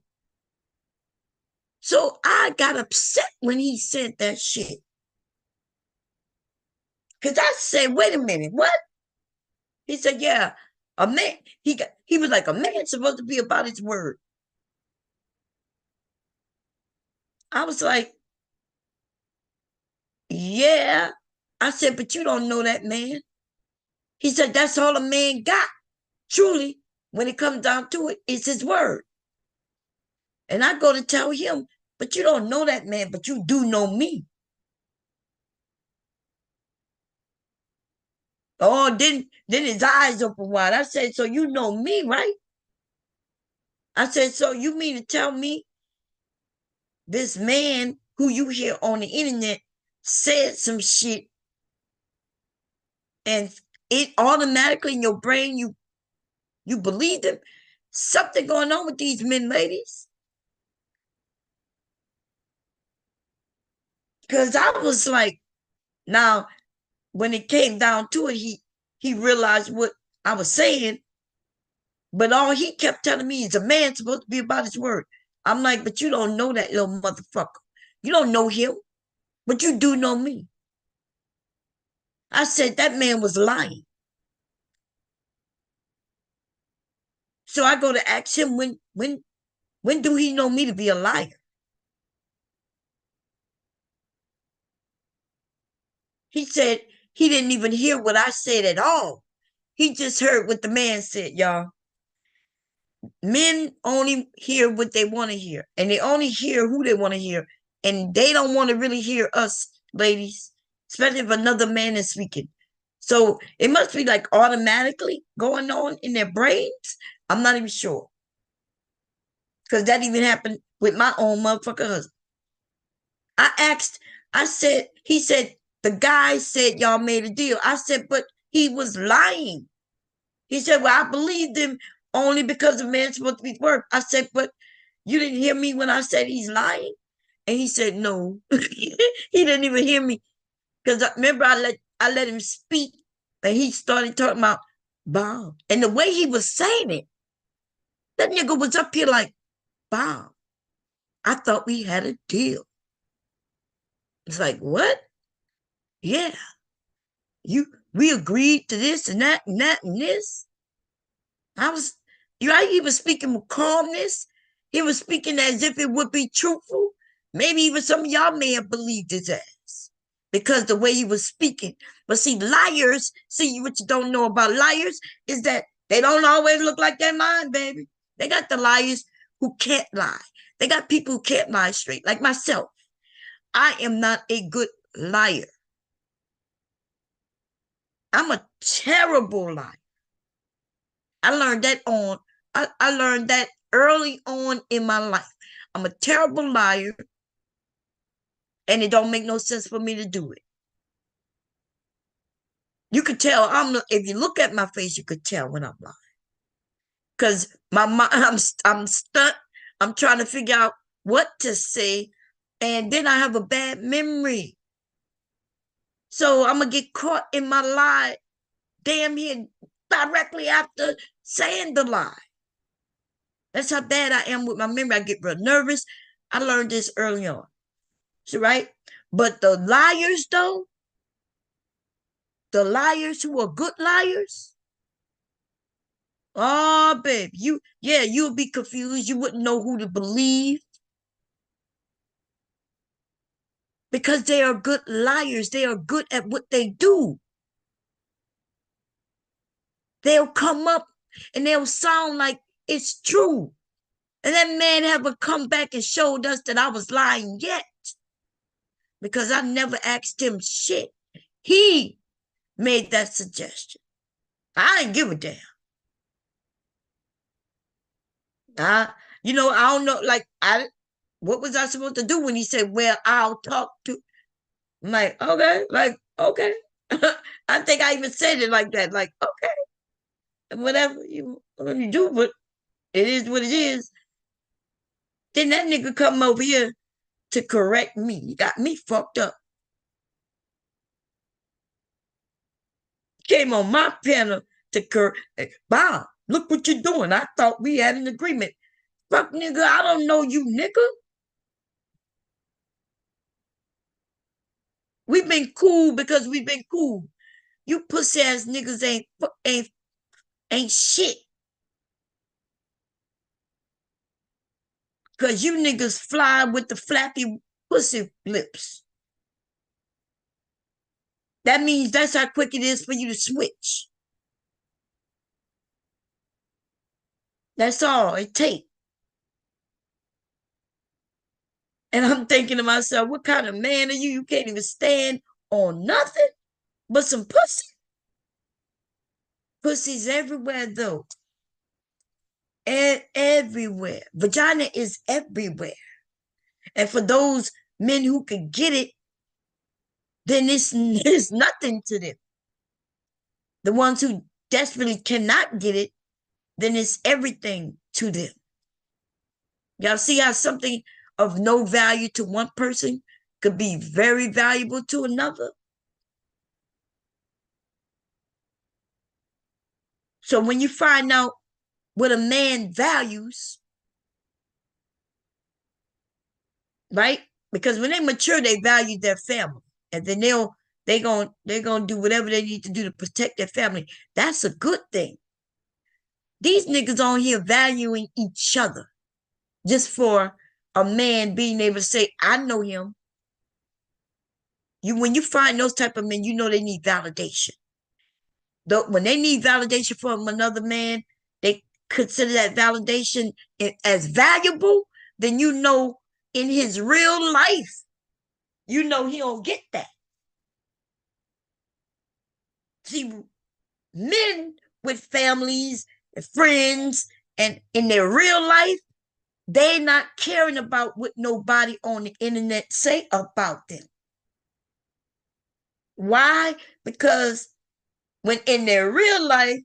So I got upset when he said that shit. Because I said, wait a minute, what? He said, yeah, a man, he was like, a man's supposed to be about his word. I was like, yeah. I said, but you don't know that man. He said, that's all a man got. Truly, when it comes down to it, it's his word. And I go to tell him, but you don't know that man, but you do know me. Oh, then his eyes open wide. I said, so you know me, right? I said, so you mean to tell me this man who you hear on the internet said some shit and it automatically in your brain, you believe them? Something going on with these men, ladies. Because I was like, now, when it came down to it, he realized what I was saying, but all he kept telling me is a man's supposed to be about his word. I'm like, but you don't know that little motherfucker. You don't know him, but you do know me. I said that man was lying. So I go to ask him when do he know me to be a liar? He said he didn't even hear what I said at all. He just heard what the man said, y'all. Men only hear what they want to hear, and they only hear who they want to hear, and they don't want to really hear us, ladies, especially if another man is speaking. So it must be like automatically going on in their brains I'm not even sure. Because that even happened with my own motherfucker husband. He said, the guy said y'all made a deal. I said, but he was lying. He said, well, I believed him only because the man's supposed to be work. I said, but you didn't hear me when I said he's lying? And he said, no. He didn't even hear me. Because remember, I let him speak. And he started talking about Bob. And the way he was saying it, that nigga was up here like, Bob, I thought we had a deal. It's like, what? Yeah. We agreed to this and that and that and this. He was speaking with calmness. He was speaking as if it would be truthful. Maybe even some of y'all may have believed his ass because the way he was speaking. But see, liars, see what you don't know about liars is that they don't always look like they're lying, baby. They got the liars who can't lie. They got people who can't lie straight, like myself. I am not a good liar. I'm a terrible liar. I learned that early on in my life. I'm a terrible liar, and it don't make no sense for me to do it. You could tell if you look at my face, you could tell when I'm lying. Because my mind, I'm stuck. I'm trying to figure out what to say, and then I have a bad memory. So I'm gonna get caught in my lie damn near directly after saying the lie. That's how bad I am with my memory. I get real nervous. I learned this early on. So, right? But the liars, though, the liars who are good liars, oh, babe, you'll be confused. You wouldn't know who to believe. Because they are good liars. They are good at what they do. They'll come up and they'll sound like it's true. And that man haven't come back and showed us that I was lying yet. Because I never asked him shit. He made that suggestion. I didn't give a damn. I don't know, what was I supposed to do when he said, well, I'll talk to, I'm like, okay. I think I even said it like that, like, okay, whatever you do, but it is what it is. Then that nigga come over here to correct me. He got me fucked up. Came on my panel to correct, Bob, look what you're doing. I thought we had an agreement. Fuck, nigga, I don't know you, nigga. We've been cool because we've been cool. You pussy ass niggas ain't shit. Cause you niggas fly with the flappy pussy lips. That means that's how quick it is for you to switch. That's all it takes. And I'm thinking to myself, what kind of man are you? You can't even stand on nothing but some pussy. Pussy's everywhere, though. And everywhere. Vagina is everywhere. And for those men who can get it, then it's nothing to them. The ones who desperately cannot get it, then it's everything to them. Y'all see how something of no value to one person could be very valuable to another? So when you find out what a man values, right? Because when they mature, they value their family. And then they're gonna do whatever they need to do to protect their family. That's a good thing. These niggas on here valuing each other just for a man being able to say, I know him. When you find those type of men, you know they need validation. When they need validation from another man, they consider that validation as valuable, then you know in his real life, you know he don't get that. See, men with families and friends And in their real life, they not caring about what nobody on the internet say about them. Why? Because when in their real life,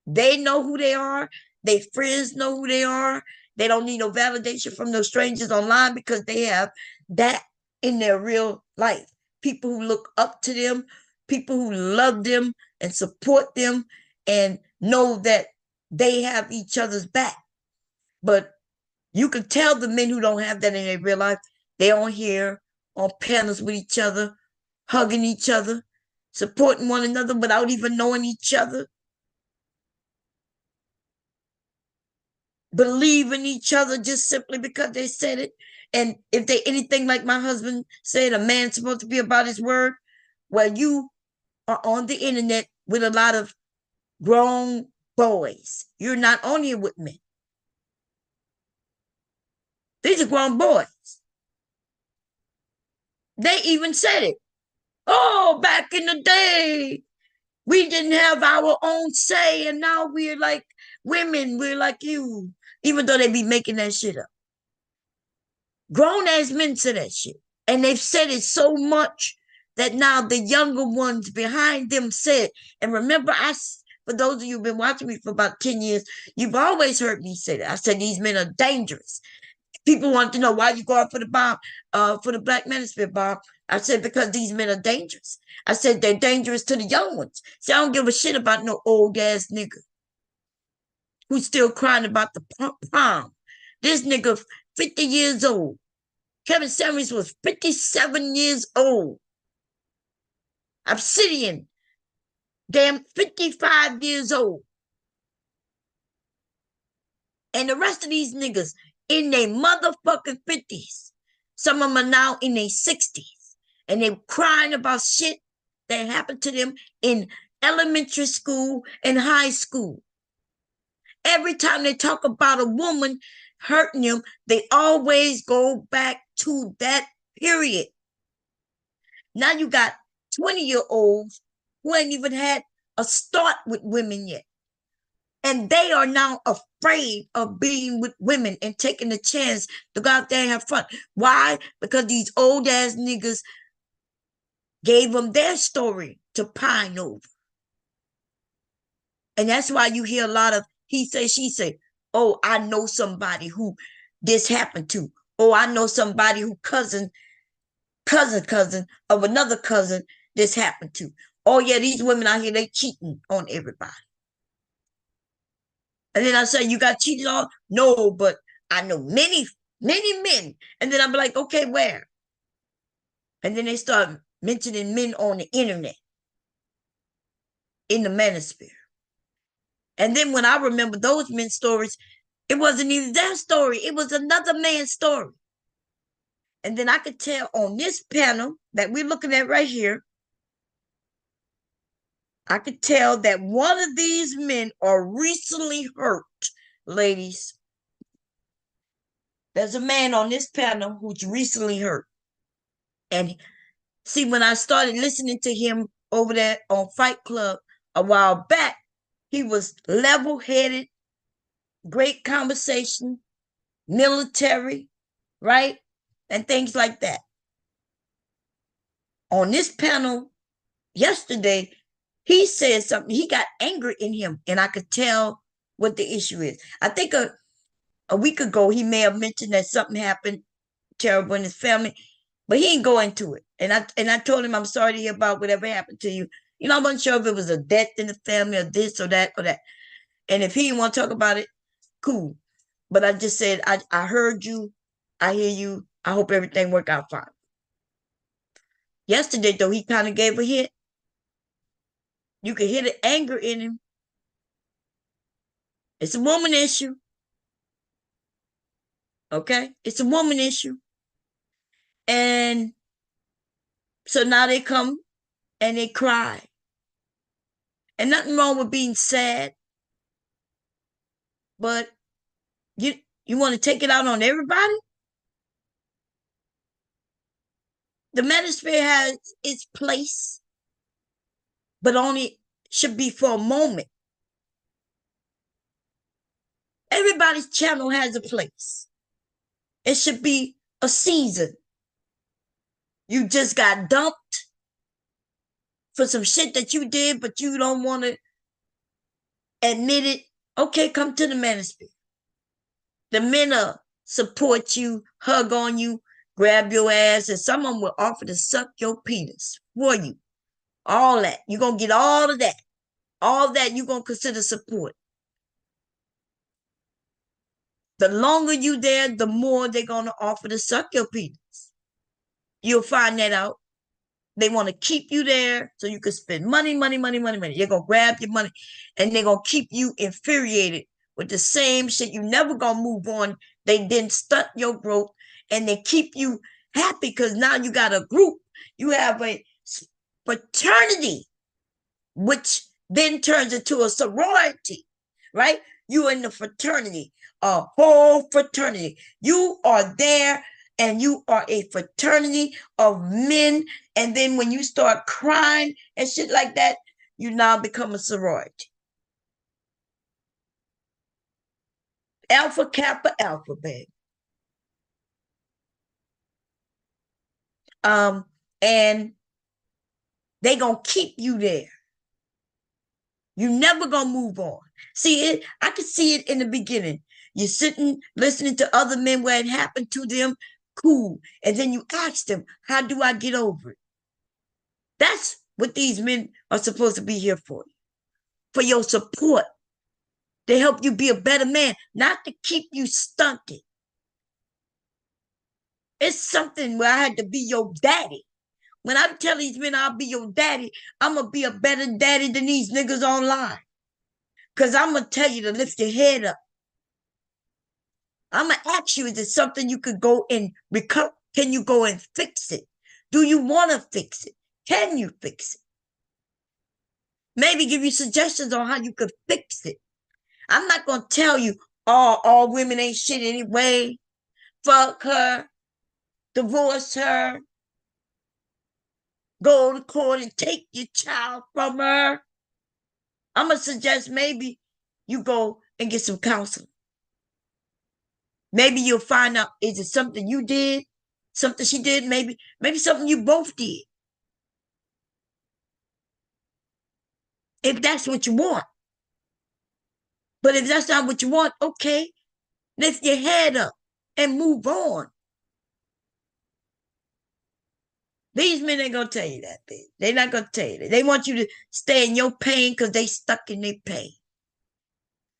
they know who they are, their friends know who they are, they don't need no validation from those strangers online because they have that in their real life. People who look up to them, people who love them and support them and know that they have each other's back. But you can tell the men who don't have that in their real life, they on here on panels with each other, hugging each other, supporting one another without even knowing each other, believe in each other just simply because they said it. And if they anything like my husband said, a man's supposed to be about his word. Well, you are on the internet with a lot of grown boys. You're not on here with men. These are grown boys. They even said it. Oh, back in the day, we didn't have our own say, and now we're like women, we're like you, even though they be making that shit up. Grown ass men say that shit. And they've said it so much that now the younger ones behind them said, and remember, for those of you who've been watching me for about 10 years, you've always heard me say that. I said, these men are dangerous. People want to know why you go out for the bomb, for the Black Manosphere bomb. I said, because these men are dangerous. I said, they're dangerous to the young ones. See, I don't give a shit about no old ass nigga who's still crying about the prom. This nigga, 50 years old. Kevin Samuels was 57 years old. Obsidian, damn 55 years old. And the rest of these niggas in their motherfucking 50s. Some of them are now in their 60s. And they're crying about shit that happened to them in elementary school and high school. Every time they talk about a woman hurting them, they always go back to that period. Now you got 20-year-olds who ain't even had a start with women yet. And they are now afraid of being with women and taking the chance to go out there and have fun. Why? Because these old ass niggas gave them their story to pine over. And that's why you hear a lot of he say, she say. Oh, I know somebody who this happened to. Oh, I know somebody who cousin of another cousin this happened to. Oh, yeah, these women out here, they cheating on everybody. And then I say, you got cheated on? No, but I know many, many men. And then I'm like, okay, where? And then they start mentioning men on the internet, in the manosphere. And then when I remember those men's stories, it wasn't even their story. It was another man's story. And then I could tell on this panel that we're looking at right here, I could tell that one of these men are recently hurt, ladies. There's a man on this panel who's recently hurt. And see, when I started listening to him over there on Fight Club a while back, he was level-headed, great conversation, military, right? And things like that. On this panel yesterday, he said something. He got anger in him, and I could tell what the issue is. I think a week ago, he may have mentioned that something happened terrible in his family, but he didn't go into it. And I told him, I'm sorry to hear about whatever happened to you. You know, I wasn't sure if it was a death in the family or this or that or that. And if he didn't want to talk about it, cool. But I just said, I heard you. I hear you. I hope everything worked out fine. Yesterday, though, he kind of gave a hit. You can hear the anger in him. It's a woman issue. Okay? It's a woman issue. And so now they come and they cry. And nothing wrong with being sad. But you want to take it out on everybody? The manosphere has its place, but only should be for a moment. Everybody's channel has a place. It should be a season. You just got dumped for some shit that you did, but you don't want to admit it. Okay, come to the manosphere. The men will support you, hug on you, grab your ass, and someone will offer to suck your penis for you. All that. You're going to get all of that. All that you're going to consider support. The longer you there, the more they're going to offer to suck your penis. You'll find that out. They want to keep you there so you can spend money. They're going to grab your money and they're going to keep you infuriated with the same shit. You never going to move on. They then stunt your growth and they keep you happy because now you got a group. You have a fraternity, which then turns into a sorority, right? You in the fraternity, a whole fraternity. You are there and you are a fraternity of men. And then when you start crying and shit like that, you now become a sorority. Alpha, Kappa, Alpha, babe. And they gonna keep you there. You never gonna move on. See it, I could see it in the beginning. You're sitting, listening to other men where it happened to them, cool. And then you ask them, how do I get over it? That's what these men are supposed to be here for your support. To help you be a better man, not to keep you stunted. It's something where I had to be your daddy. When I tell these men I'll be your daddy, I'm going to be a better daddy than these niggas online. Because I'm going to tell you to lift your head up. I'm going to ask you, is it something you could go and recover? Can you go and fix it? Do you want to fix it? Can you fix it? Maybe give you suggestions on how you could fix it. I'm not going to tell you, oh, all women ain't shit anyway. Fuck her. Divorce her. Go to court and take your child from her. I'm going to suggest maybe you go and get some counseling. Maybe you'll find out, is it something you did? Something she did? Maybe something you both did. If that's what you want. But if that's not what you want, okay, lift your head up and move on. These men ain't gonna tell you that, babe. They're not gonna tell you that. They want you to stay in your pain because they stuck in their pain.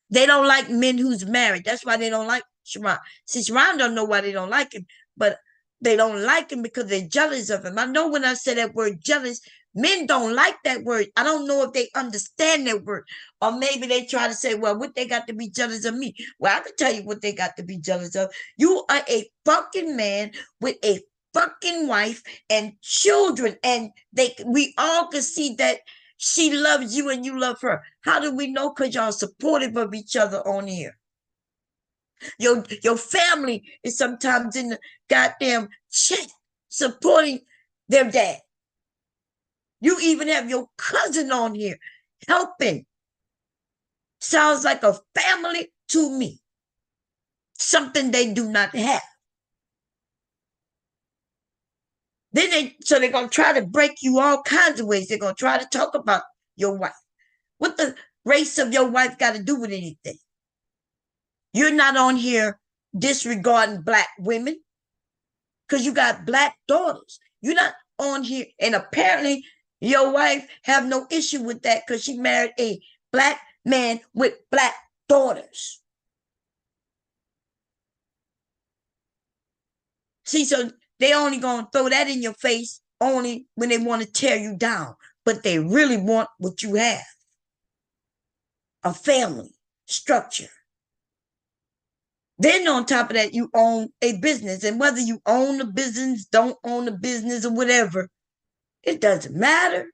They don't like men who's married. That's why they don't like Sharon. See, Sharon don't know why they don't like him, but they don't like him because they're jealous of him. I know when I say that word jealous, men don't like that word. I don't know if they understand that word. Or maybe they try to say, well, what they got to be jealous of me? Well, I can tell you what they got to be jealous of. You are a fucking man with a fucking wife and children. And we all can see that she loves you and you love her. How do we know? Because y'all supportive of each other on here. Your family is sometimes in the goddamn chat supporting their dad. You even have your cousin on here helping. Sounds like a family to me. Something they do not have. So they're going to try to break you all kinds of ways. They're going to try to talk about your wife. What the race of your wife got to do with anything? You're not on here disregarding black women because you got black daughters. You're not on here. And apparently your wife have no issue with that because she married a black man with black daughters. See, so they only going to throw that in your face only when they want to tear you down. But they really want what you have. A family structure. Then on top of that, you own a business. And whether you own the business, don't own the business or whatever, it doesn't matter.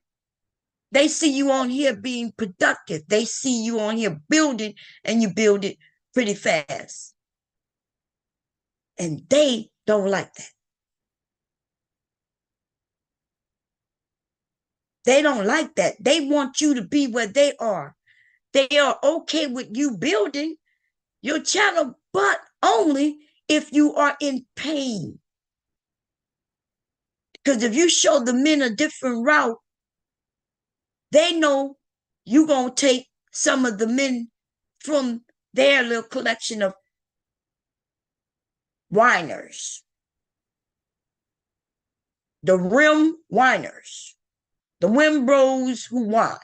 They see you on here being productive. They see you on here building, and you build it pretty fast. And they don't like that. They don't like that. They want you to be where they are. They are okay with you building, your channel, but only if you are in pain. Because if you show the men a different route, they know you're going to take some of the men from their little collection of whiners. The rim whiners. The Wimbros who whine.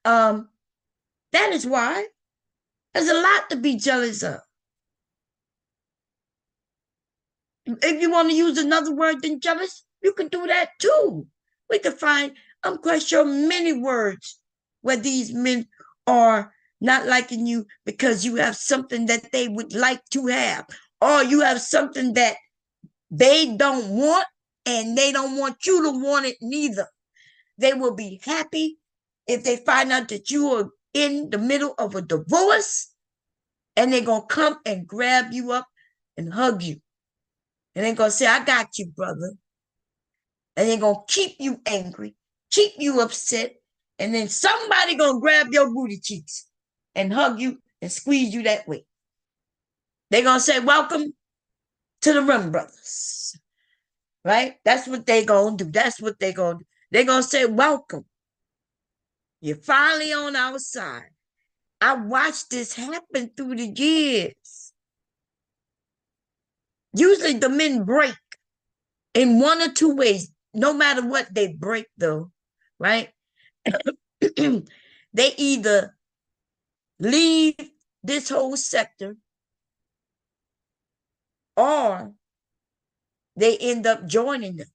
That is why there's a lot to be jealous of. If you want to use another word than jealous, you can do that too. We can find, I'm quite sure, many words where these men are not liking you because you have something that they would like to have, or you have something that they don't want and they don't want you to want it neither. They will be happy if they find out that you are in the middle of a divorce, and they're going to come and grab you up and hug you. And they're going to say, I got you, brother. And they're going to keep you angry, keep you upset, and then somebody going to grab your booty cheeks and hug you and squeeze you that way. They're going to say, welcome to the Rim Brothers. Right? That's what they're going to do. That's what they're going to do. They're going to say, welcome. You're finally on our side. I watched this happen through the years. Usually the men break in one or two ways. No matter what they break, though, right? They either leave this whole sector or they end up joining them.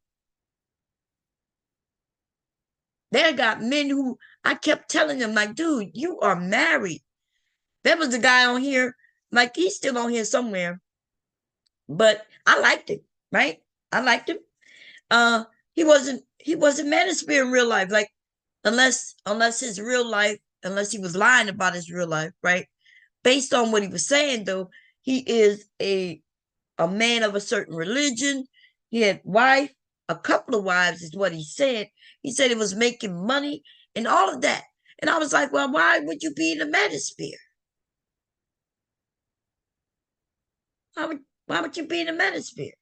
There got men who I kept telling them, like, dude, you are married. There was a guy on here, like, he's still on here somewhere, but I liked him, right? I liked him. He wasn't manosphere in real life, like, unless his real life, unless he was lying about his real life, right? Based on what he was saying, though, he is a man of a certain religion. He had wife, a couple of wives is what he said. He said he was making money and all of that. And I was like, well, why would you be in the manosphere? Why would you be in the manosphere?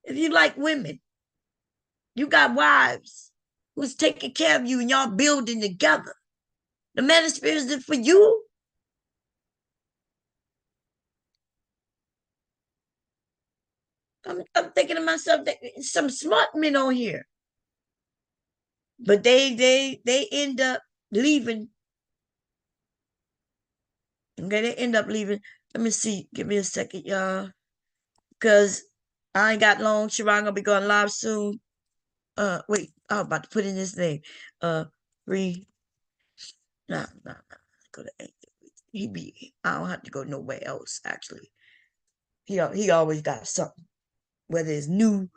If you like women, you got wives who's taking care of you and y'all building together. The manosphere isn't for you. I'm thinking to myself, that some smart men on here, but they end up leaving. Okay, they end up leaving. Let me see. Give me a second, y'all, because I ain't got long. Sharon gonna be going live soon. Wait, I'm about to put in his name. Free. No. Go to I don't have to go nowhere else. Actually, he always got something. Whether it's new,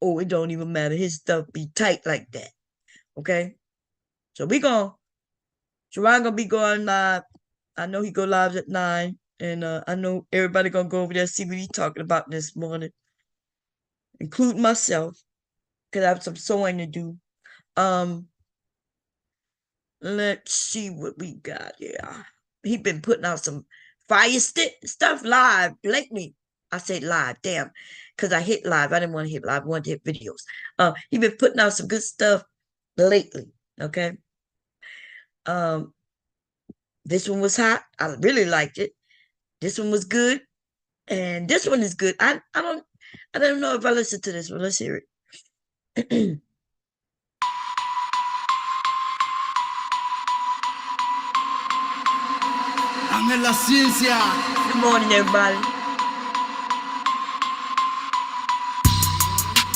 it don't even matter. His stuff be tight like that. Okay? So Sharon gonna be going live. I know he go live at 9. And I know everybody gonna go over there and see what he's talking about this morning. Including myself. Because I have some sewing to do. Let's see what we got here. He been putting out some fire stuff live lately. I said live, damn, because I hit live. I didn't want to hit live. I wanted to hit videos. He been putting out some good stuff lately. Okay. This one was hot. I really liked it. This one was good, and this one is good. I don't know if I listened to this one. Let's hear it. La ciencia. Good morning, everybody.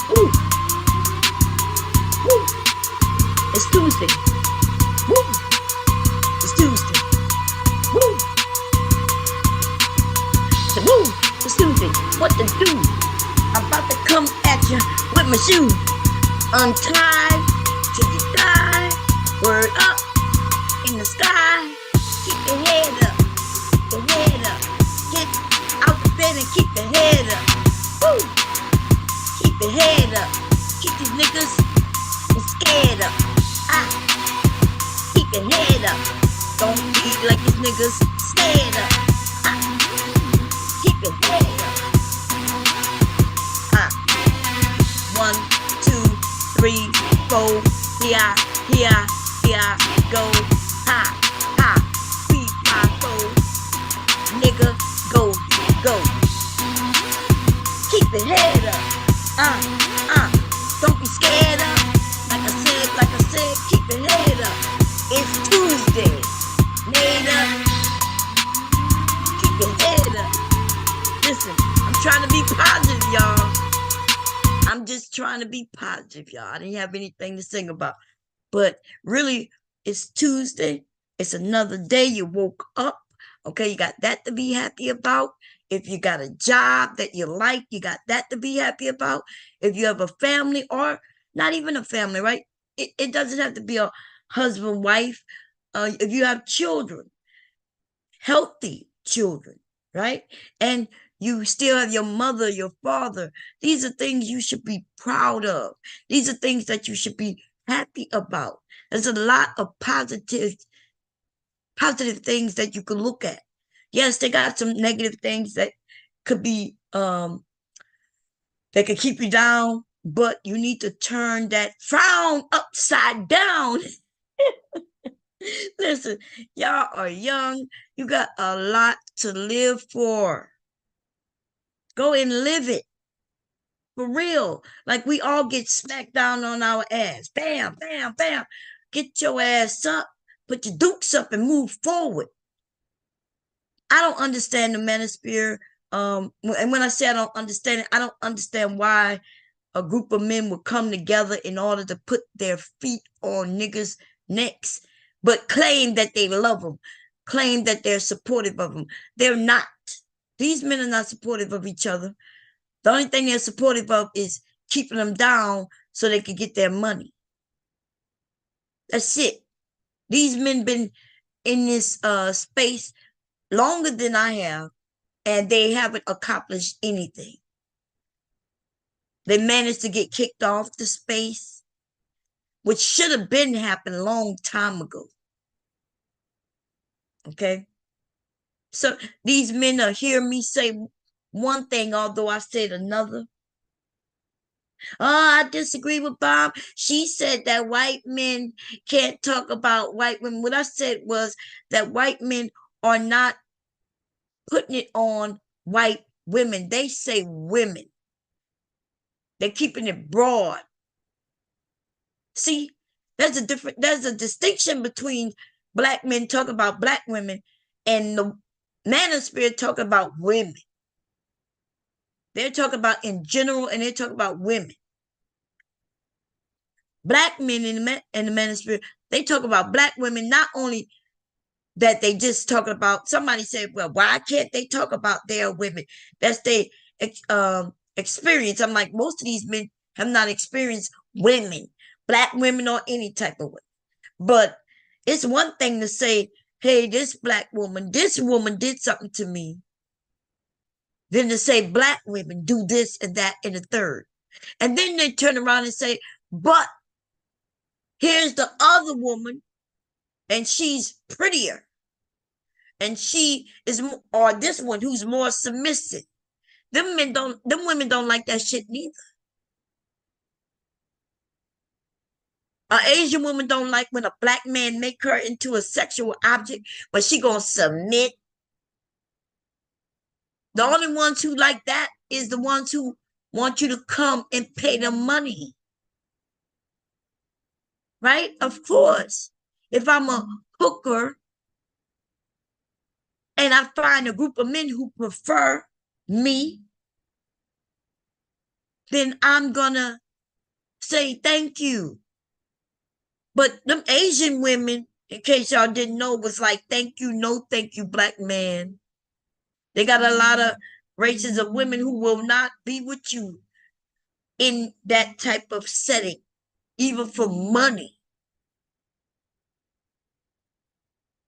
Ooh. Woo. It's Tuesday. Woo. It's Tuesday. Woo. So, woo. It's Tuesday. What to do? I'm about to come at you with my shoe. Untied till you die. Word up in the sky. Keep your head up. The head up. Get out the bed and keep the head up. Woo! Keep the head up. Keep these niggas scared up. Keep your head up. Don't be like these niggas. Stand up. Keep it head up. 1, 2, 3, 4. Here, go. Ha, 3, 5, 4. Nigga, go. Keep it head up. Don't be scared up. Like I said, keep it head up. It's Tuesday. Made up. Keep it head up. Listen, I'm trying to be positive, y'all. I'm just trying to be positive, y'all. I didn't have anything to sing about. But really, it's Tuesday. It's another day. You woke up. Okay, you got that to be happy about. If you got a job that you like, you got that to be happy about. If you have a family or not even a family, right? It doesn't have to be a husband, wife. If you have children, healthy children, right? And you still have your mother, your father. These are things you should be proud of. These are things that you should be happy about. There's a lot of positive things that you could look at. Yes, they got some negative things that could be that could keep you down, but you need to turn that frown upside down. Listen, y'all are young. You got a lot to live for. Go and live it. For real. Like we all get smacked down on our ass. Bam, bam, bam. Get your ass up. Put your dukes up and move forward. I don't understand the manosphere. And when I say I don't understand it, I don't understand why a group of men would come together in order to put their feet on niggas' necks, but claim that they love them, claim that they're supportive of them. They're not. These men are not supportive of each other. The only thing they're supportive of is keeping them down so they can get their money. That's it. These men been in this space longer than I have, and they haven't accomplished anything. They managed to get kicked off the space, which should have been happened a long time ago. Okay? So these men are hearing me say one thing, although I said another. I disagree with Bob. She said that white men can't talk about white women. What I said was that white men are not putting it on white women. They say women. They're keeping it broad. See, there's a distinction between black men talking about black women and the manosphere talking about women. They're talking about in general, and they're talking about women. Black men in the manosphere, they talk about black women, not only that they just talking about, somebody said, well, why can't they talk about their women? That's their experience. I'm like, most of these men have not experienced women, black women or any type of women. But it's one thing to say, hey, this woman did something to me, than to say black women do this and that and the third. And then they turn around and say, but here's the other woman, and she's prettier. And she is, or this one who's more submissive. Them women don't like that shit neither. An Asian woman don't like when a black man make her into a sexual object, but she gonna submit. The only ones who like that is the ones who want you to come and pay them money. Right? Of course. If I'm a hooker and I find a group of men who prefer me, then I'm gonna say thank you. But them Asian women, in case y'all didn't know, was like, thank you, no thank you, black man. They got a lot of races of women who will not be with you in that type of setting, even for money.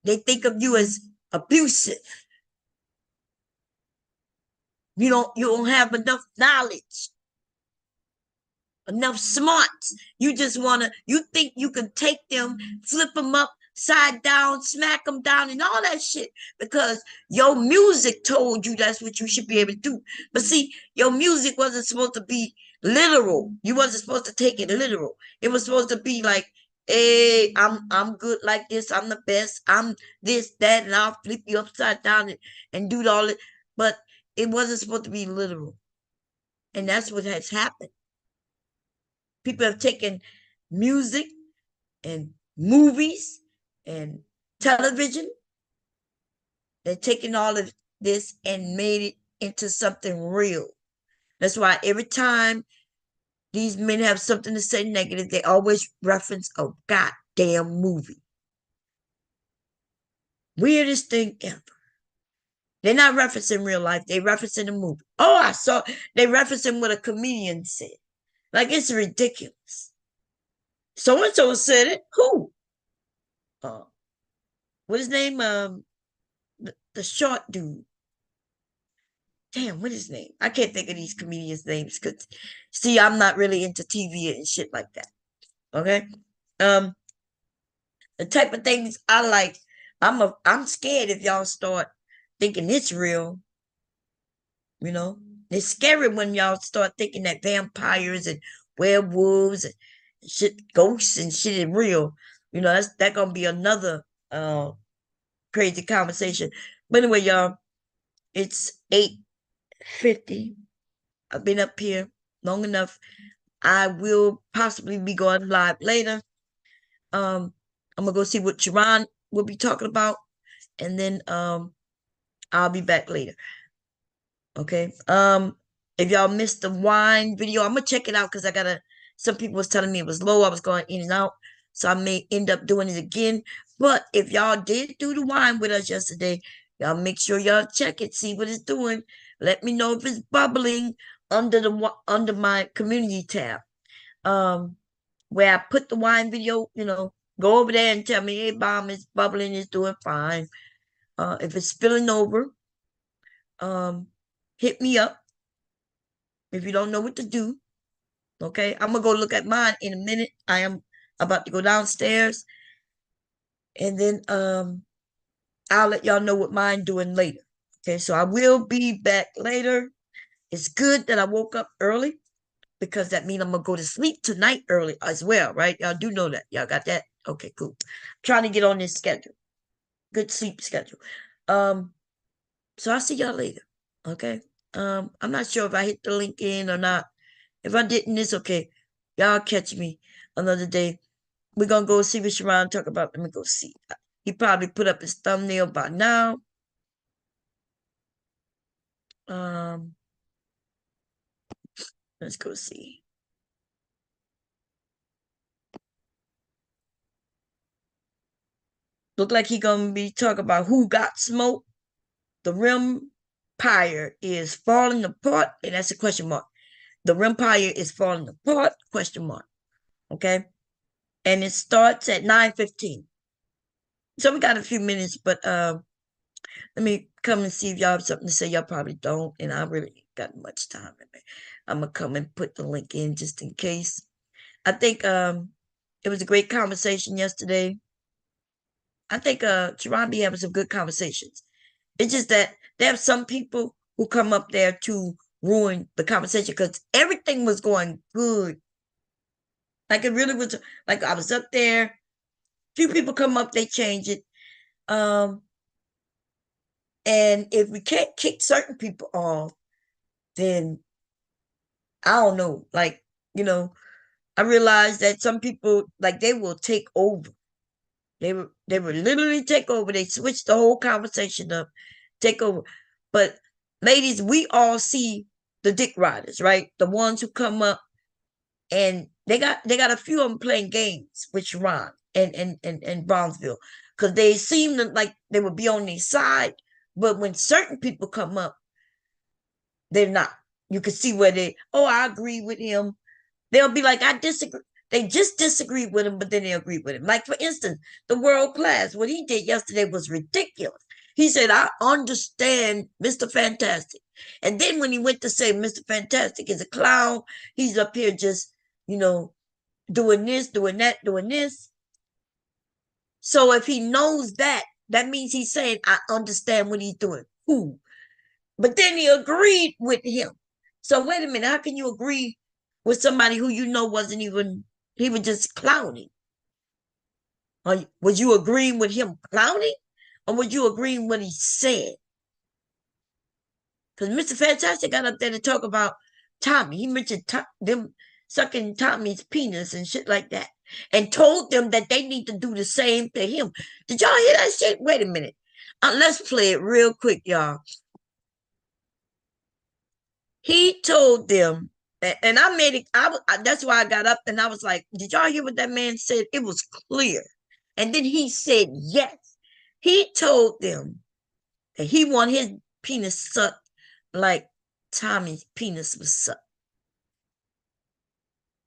They think of you as abusive. You don't have enough knowledge, enough smarts. You think you can take them, flip them up, side down, smack them down, and all that shit because your music told you that's what you should be able to do. But see, your music wasn't supposed to be literal. You wasn't supposed to take it literal. It was supposed to be like, hey, I'm good like this. I'm the best. I'm this, that, and I'll flip you upside down and do all it. But it wasn't supposed to be literal. And that's what has happened. People have taken music and movies and television. They're taking all of this and made it into something real. That's why every time these men have something to say negative, they always reference a goddamn movie. Weirdest thing ever. They're not referencing real life. They're referencing a movie. Oh, I saw. They referencing what a comedian said. Like, it's ridiculous. So-and-so said it. Who? What his name? The short dude. Damn, what is his name? I can't think of these comedians' names because, see, I'm not really into TV and shit like that. Okay? The type of things I like, I'm scared if y'all start thinking it's real. You know? It's scary when y'all start thinking that vampires and werewolves and shit, ghosts and shit is real. You know, that's gonna be another crazy conversation. But anyway, y'all, it's 8:50. I've been up here long enough. I will possibly be going live later. I'm gonna go see what Sharon will be talking about, and then I'll be back later. Okay. If y'all missed the wine video, I'm gonna check it out because I gotta. Some people was telling me it was low. I was going in and out, so I may end up doing it again. But if y'all did do the wine with us yesterday, y'all make sure y'all check it, see what it's doing. Let me know if it's bubbling under my community tab. Where I put the wine video, you know, go over there and tell me, hey, Bomb, it's bubbling, it's doing fine. If it's spilling over, hit me up if you don't know what to do. Okay, I'm gonna go look at mine in a minute. I am about to go downstairs, and then I'll let y'all know what mine doing later. Okay, so I will be back later. It's good that I woke up early because that means I'm gonna go to sleep tonight early as well, right? Y'all do know that. Y'all got that? Okay, cool. I'm trying to get on this schedule. Good sleep schedule. So I'll see y'all later. Okay. I'm not sure if I hit the link in or not. If I didn't, it's okay. Y'all catch me another day. We're gonna go see what Sharon talk about. Let me go see. He probably put up his thumbnail by now. Let's go see. Look like he gonna be talking about who got smoked. The empire is falling apart, and that's a question mark. The empire is falling apart, question mark. Okay. And it starts at 9:15. So we got a few minutes, but let me come and see if y'all have something to say. Y'all probably don't, and I really ain't got much time. I'm gonna come and put the link in just in case. I think it was a great conversation yesterday. I think Sharon be having some good conversations. It's just that there are some people who come up there to ruin the conversation because everything was going good. Like it really was. Like I was up there. Few people come up, they change it. And if we can't kick certain people off, then I don't know. Like, you know, I realized that some people, like, they will take over. They would literally take over. They switch the whole conversation up, take over. But ladies, we all see the dick riders, right? The ones who come up and they got a few of them playing games with Sharon and Brownsville because they seem like they would be on their side, but when certain people come up, they're not. You can see where I agree with him. They'll be like, I disagree. They just disagree with him, but then they agree with him. Like, for instance, the world class, what he did yesterday was ridiculous. He said, I understand Mr. Fantastic. And then when he went to say Mr. Fantastic is a clown, he's up here just, you know, doing this, doing that, doing this. So if he knows that, that means he's saying, I understand what he's doing. Cool. But then he agreed with him. So wait a minute, how can you agree with somebody who you know wasn't even, he was just clowning? Or was you agreeing with him clowning? Or was you agreeing what he said? Because Mr. Fantastic got up there to talk about Tommy. He mentioned them sucking Tommy's penis and shit like that. And told them that they need to do the same to him. Did y'all hear that shit? Wait a minute. Let's play it real quick, y'all. He told them, and I made it, that's why I got up and I was like, did y'all hear what that man said? It was clear. And then he said, yes. He told them that he want his penis sucked like Tommy's penis was sucked.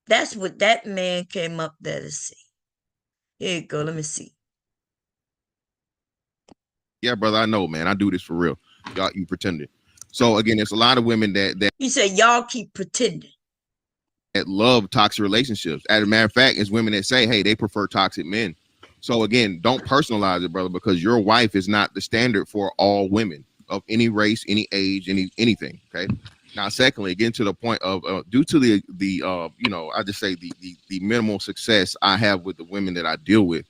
That's what that man came up there to see. Here you go. Let me see. Yeah, brother, I know, man. I do this for real. Y'all, you pretending. So again, there's a lot of women that he said y'all keep pretending that love toxic relationships. As a matter of fact, it's women that say, hey, they prefer toxic men. So again, don't personalize it, brother, because your wife is not the standard for all women of any race, any age, anything. Okay. Now, secondly, again, to the point of due to the you know, I just say the minimal success I have with the women that I deal with.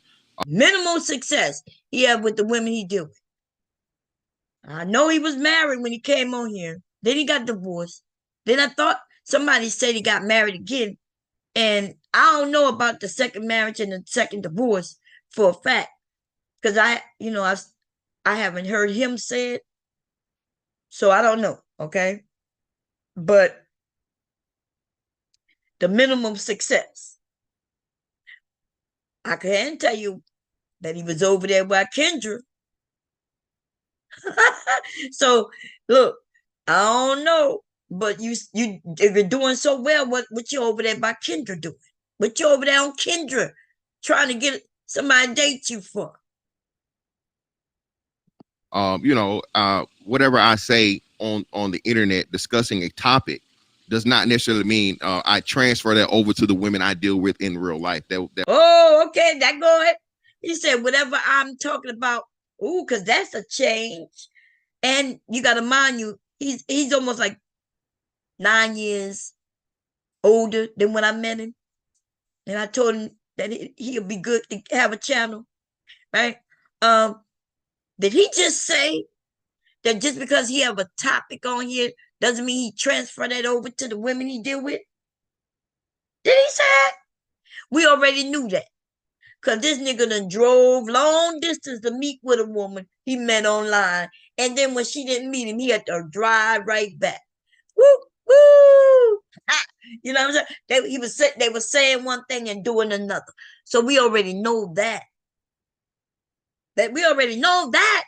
Minimal success he had with the women he deal with. I know he was married when he came on here. Then he got divorced. Then I thought somebody said he got married again. And I don't know about the second marriage and the second divorce for a fact. Because I haven't heard him say it. So I don't know. Okay. But the minimum success, I can tell you that he was over there by Kendra. So look, I don't know, but you if you're doing so well, what you over there by Kendra doing? What you over there on Kendra trying to get somebody to date you for? You know, whatever I say on the internet discussing a topic does not necessarily mean I transfer that over to the women I deal with in real life. Oh, okay, that go ahead. He said whatever I'm talking about. Ooh, because that's a change. And you got to mind you, he's almost like 9 years older than when I met him. And I told him that he'll be good to have a channel, right? Did he just say that just because he have a topic on here doesn't mean he transfer that over to the women he deal with? Did he say that? We already knew that. Because this nigga done drove long distance to meet with a woman he met online. And then when she didn't meet him, he had to drive right back. Woo, woo. You know what I'm saying? They were saying one thing and doing another. So we already know that. We already know that.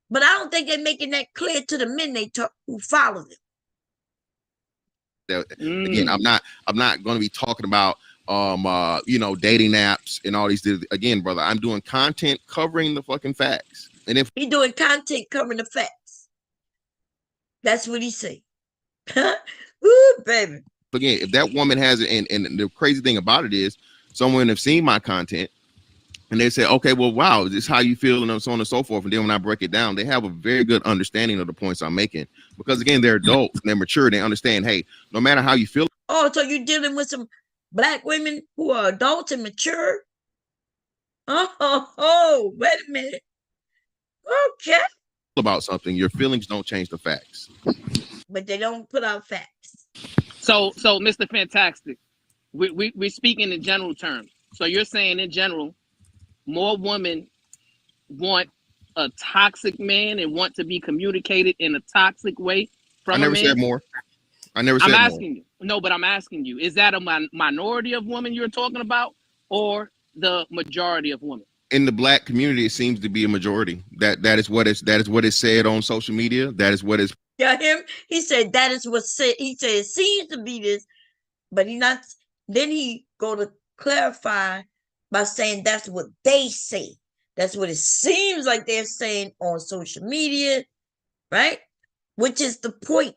But I don't think they're making that clear to the men they talk who follow them. Again, I'm not going to be talking about you know, dating apps and all these. Again, brother, I'm doing content covering the fucking facts. And if he's doing content covering the facts, that's what he say. Ooh, baby. Again, if that woman has it, and the crazy thing about it is, someone have seen my content and they say, okay, well, wow, is this how you feel, and so on and so forth. And then when I break it down, they have a very good understanding of the points I'm making, because again, they're adults, they're mature, they understand, hey, no matter how you feel. Oh, so you're dealing with some Black women who are adults and mature? Oh, wait a minute. Okay. About something, your feelings don't change the facts. But they don't put out facts. So Mr. Fantastic, we're speaking in general terms. So you're saying in general, more women want a toxic man and want to be communicated in a toxic way from a man? I never said more. I never said more. more. I'm asking you. No, but I'm asking you, is that a minority of women you're talking about, or the majority of women? In the Black community, it seems to be a majority. That is what is said on social media. That is what is. Yeah, him. He said that is what said. He said it seems to be this, but he not. Then he go to clarify by saying that's what they say. That's what it seems like they're saying on social media, right? Which is the point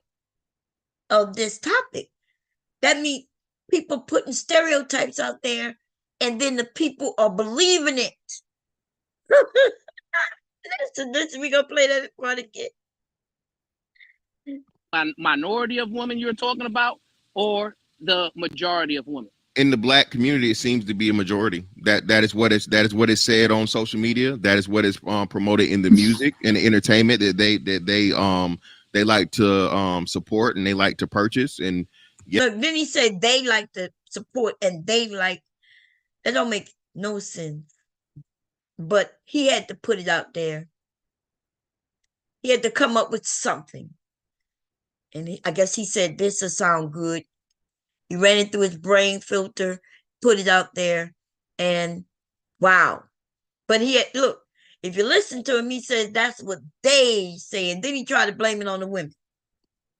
of this topic. That means people putting stereotypes out there, and then the people are believing it. Listen, we gonna play that part again. Minority of women you're talking about, or the majority of women? In the black community, it seems to be a majority. That is what is said on social media. That is what is promoted in the music and the entertainment that they like to support and they like to purchase. And yeah, Look, then he said they like to support and they like, that don't make no sense. But he had to put it out there. He had to come up with something. And I guess he said this will sound good. He ran it through his brain filter, put it out there, and wow. But he had, look, if you listen to him, he says that's what they say. And then he tried to blame it on the women.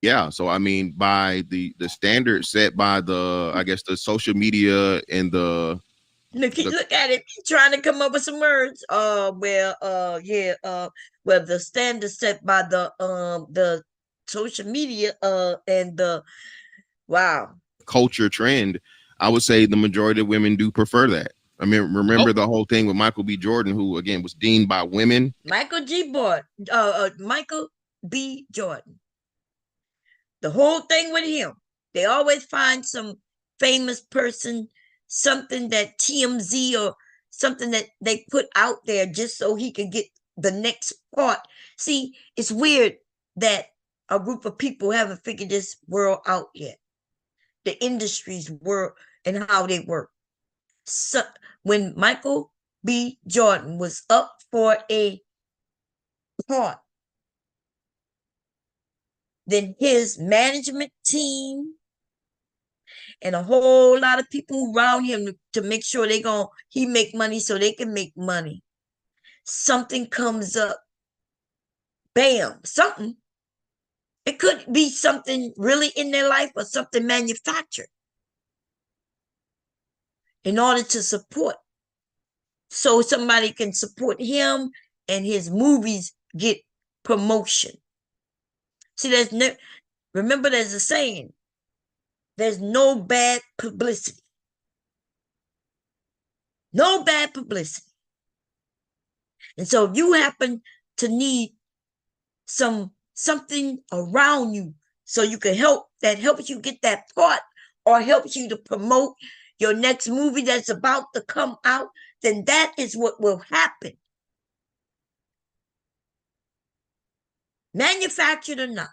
yeah. So I mean, by the standard set by the, I guess, the social media and the look at it. He's trying to come up with some words. Well, the standard set by the social media and the wow culture trend, I would say the majority of women do prefer that. I mean, remember the whole thing with Michael B. Jordan, who again was deemed by women. Michael B. Jordan. The whole thing with him, they always find some famous person, something that TMZ or something that they put out there just so he can get the next part. See, it's weird that a group of people haven't figured this world out yet. The industries work and how they work. So when Michael B. Jordan was up for a part, then his management team and a whole lot of people around him to make sure he make money so they can make money. Something comes up, bam, something. It could be something really in their life or something manufactured in order to support. So somebody can support him and his movies get promotion. See, remember there's a saying, there's no bad publicity. No bad publicity. And so if you happen to need something around you so you can helps you get that part or helps you to promote your next movie that's about to come out, then that is what will happen. Manufactured or not.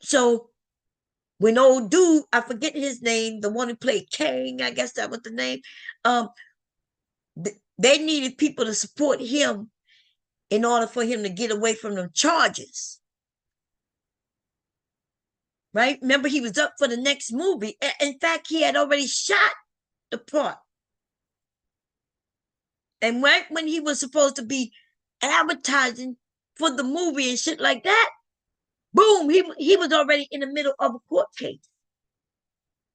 So when old dude, I forget his name, the one who played Kang, I guess that was the name, they needed people to support him in order for him to get away from them charges. Right? Remember, he was up for the next movie. In fact, he had already shot the part. And right when he was supposed to be advertising for the movie and shit like that, boom, he was already in the middle of a court case.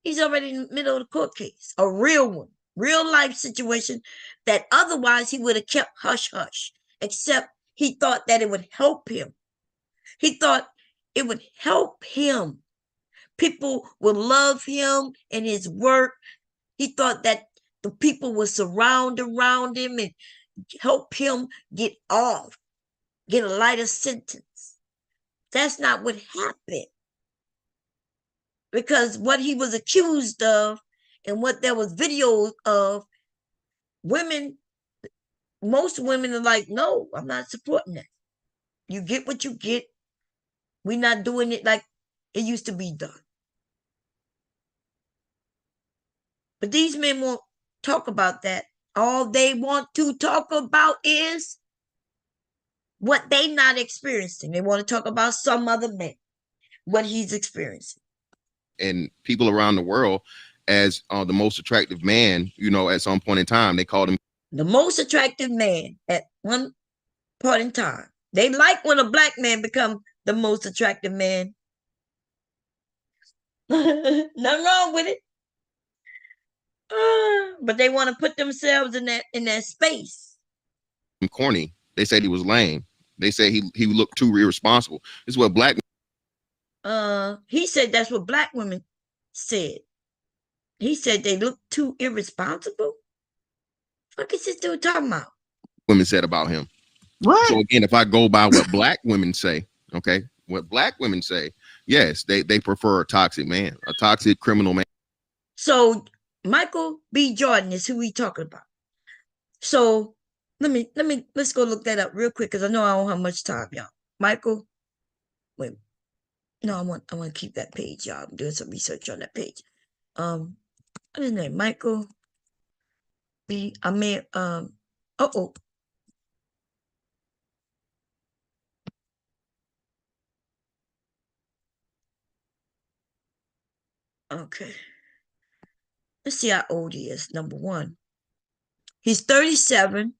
He's already in the middle of the court case, a real one, real life situation that otherwise he would have kept hush hush, except he thought that it would help him. He thought it would help him. People would love him and his work. He thought that the people would surround around him and help him get off, get a lighter sentence. That's not what happened. Because what he was accused of and what there was videos of, women, most women are like, no, I'm not supporting that. You get what you get. We're not doing it like it used to be done. But these men won't talk about that. All they want to talk about is what they not experiencing. They want to talk about some other man, what he's experiencing. And people around the world as the most attractive man, at some point in time, they called him the most attractive man at one point in time. They like when a black man become the most attractive man. Nothing wrong with it. But they want to put themselves in that space. Corny. They said he was lame. They said he looked too irresponsible. This is what black. He said that's what black women said. He said they look too irresponsible. What is this dude talking about? Women said about him. What? So again, if I go by what black women say, okay, what black women say, yes, they prefer a toxic man, a toxic criminal man. So Michael B. Jordan is who we talking about. So let's go look that up real quick because I know I don't have much time, y'all. Michael, wait, no, I want to keep that page, y'all. I'm doing some research on that page. What is his name? Michael B. I mean, oh. Okay. Let's see how old he is. Number one. He's 37.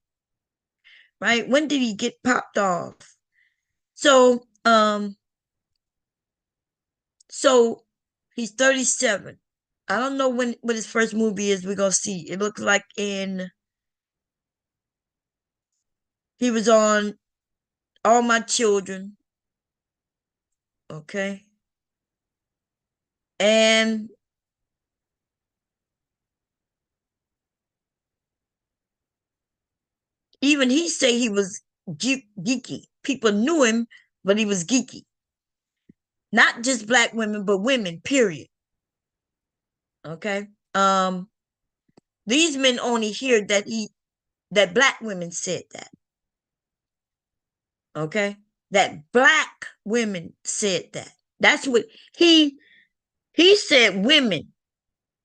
Right? When did he get popped off? So he's 37. I don't know what his first movie is. We're gonna see. It looks like he was on All My Children. Okay. And even he say he was geeky. People knew him, but he was geeky. Not just black women, but women, period. Okay. These men only hear that black women said that. Okay. That black women said that. That's what he said. Women,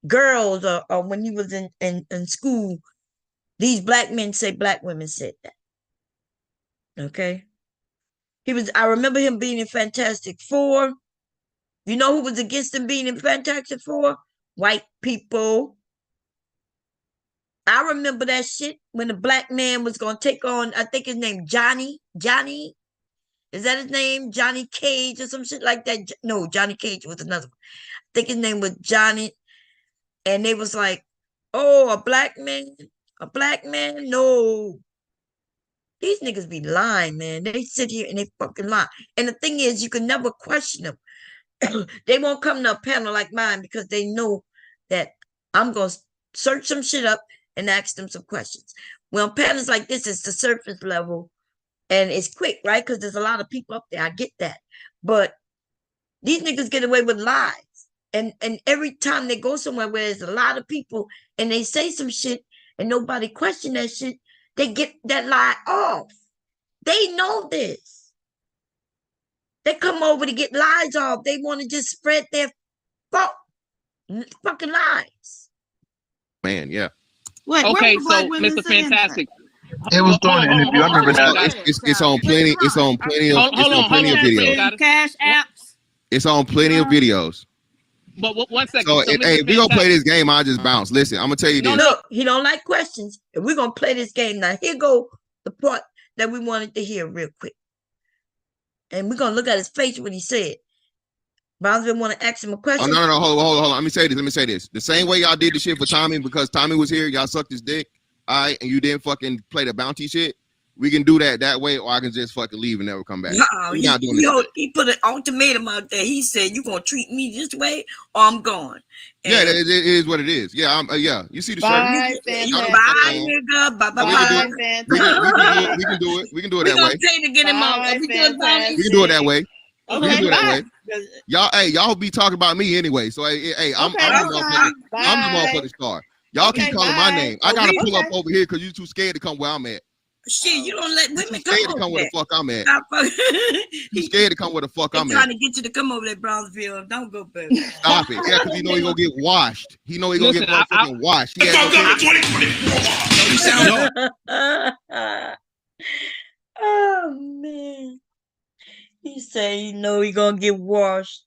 girls, or when he was in school, these black men say black women said that. Okay. I remember him being in Fantastic Four. You know who was against him being in Fantastic Four? White people. I remember that shit when the black man was going to take on, I think his name Johnny. Is that his name? Johnny Cage or some shit like that? No, Johnny Cage was another one. I think his name was Johnny. And they was like, oh, a black man? No. These niggas be lying, man. They sit here and they fucking lie. And the thing is, you can never question them. They won't come to a panel like mine because they know that I'm going to search some shit up and ask them some questions. Well, panels like this, it's the surface level and it's quick, right? Because there's a lot of people up there. I get that. But these niggas get away with lies. And every time they go somewhere where there's a lot of people and they say some shit and nobody question that shit, they get that lie off. They know this. They come over to get lies off. They want to just spread their fucking lies. Man, yeah. Wait, okay, so Mr. Fantastic. It was during the interview. I remember that. It's on plenty. It's on plenty of. It's on plenty of videos. Cash apps. It's on plenty of videos. But 1 second. So, hey, we gonna play this game. I just bounce. Listen, I'm gonna tell you this. Look, he don't like questions. And we're gonna play this game now. Here go the part that we wanted to hear real quick. And we're gonna look at his face when he said. Brownsville want to ask him a question. Oh, no. Hold on. Let me say this. The same way y'all did the shit for Tommy because Tommy was here, y'all sucked his dick, all right, and you didn't fucking play the bounty shit. We can do that way, or I can just fucking leave and never come back. He put an ultimatum out there. He said, "You gonna treat me this way, or I'm gone." And yeah, it is what it is. Yeah, yeah. You see the shirt? Bye, nigga. Bye. We can do it. We can do it that way. Pay to get him out. We can do it that way. We can do it that way. Y'all be talking about me anyway. So hey, I'm the motherfucking star. Y'all keep calling my name. I gotta pull up over here because you too scared to come where I'm at. Shit, you don't let women come where the fuck I'm at. You scared to come where the fuck I'm at. Trying to get you to come over there, Brownsville. Don't go, baby. Stop it. Yeah, because he know he gonna get washed. He know he gonna get motherfucking washed. Oh man. He say you know he gonna get washed.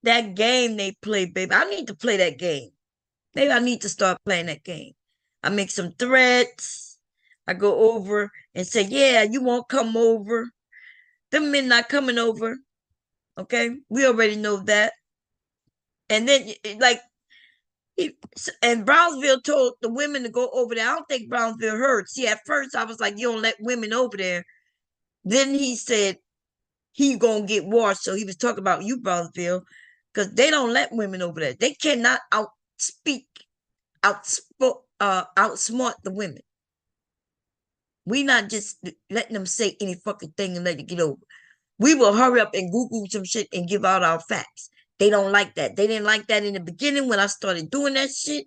That game they play, baby. I need to play that game. Maybe I need to start playing that game. I make some threats. I go over and say, yeah, you won't come over. Them men not coming over. Okay? We already know that. And then, and Brownsville told the women to go over there. I don't think Brownsville heard. See, at first I was like, you don't let women over there. Then he said he gonna get washed. So he was talking about you, Brownsville, because they don't let women over there. They cannot outsmart the women. We not just letting them say any fucking thing and let it get over. We will hurry up and Google some shit and give out our facts. They don't like that. They didn't like that in the beginning when I started doing that shit.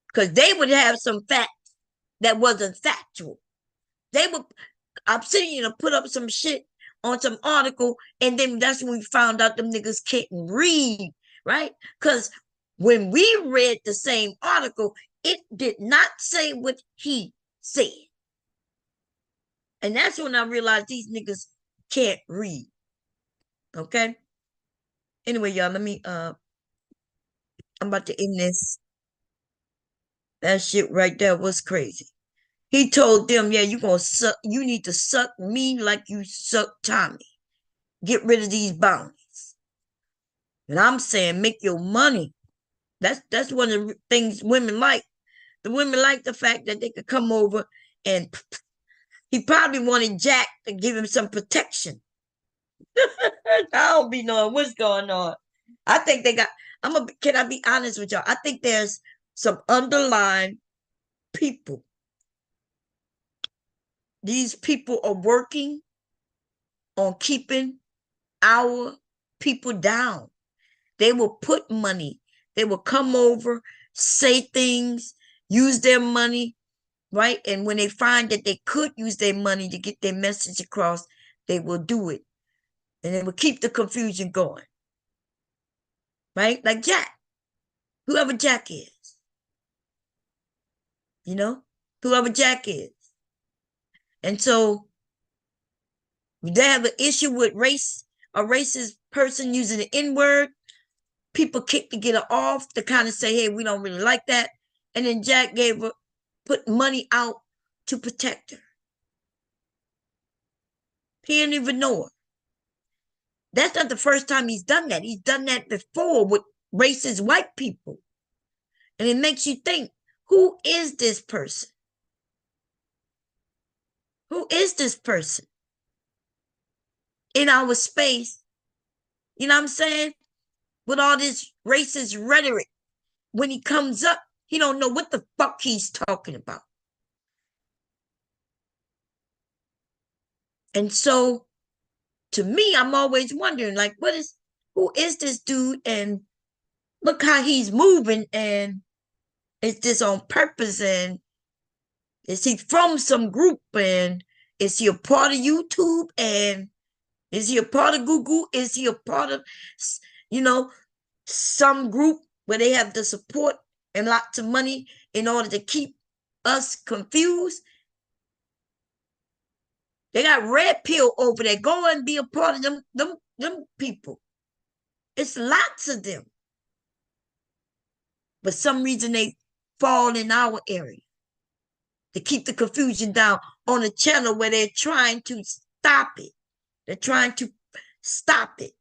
Because they would have some facts that wasn't factual. They would, I'm sitting here to put up some shit on some article, and then that's when we found out them niggas can't read, right? Because when we read the same article, it did not say what he said. And that's when I realized these niggas can't read. Okay? Anyway, y'all, let me I'm about to end this. That shit right there was crazy. He told them, yeah, you need to suck me like you suck Tommy. Get rid of these bounties. And I'm saying make your money. That's one of the things women like. The women like the fact that they could come over, and he probably wanted Jack to give him some protection. I don't be knowing what's going on. I think they got, can I be honest with y'all? I think there's some underlying people. These people are working on keeping our people down. They will put money. They will come over, say things, use their money, right? And when they find that they could use their money to get their message across, they will do it. And they will keep the confusion going. Right? Like Jack. Whoever Jack is. You know? Whoever Jack is. And so, they have an issue with race, a racist person using the N-word. People kick to get her off to kind of say, hey, we don't really like that. And then Jack put money out to protect her. He didn't even know her. That's not the first time he's done that. He's done that before with racist white people. And it makes you think, who is this person? Who is this person in our space? You know what I'm saying? With all this racist rhetoric. When he comes up, he don't know what the fuck he's talking about. And so, to me, I'm always wondering, like, who is this dude? And look how he's moving, and is this on purpose? And is he from some group? And is he a part of YouTube? And is he a part of Google? Is he a part of, some group where they have the support and lots of money in order to keep us confused? They got red pill over there. Go and be a part of them people. It's lots of them. But some reason they fall in our area to keep the confusion down on a channel where they're trying to stop it. They're trying to stop it.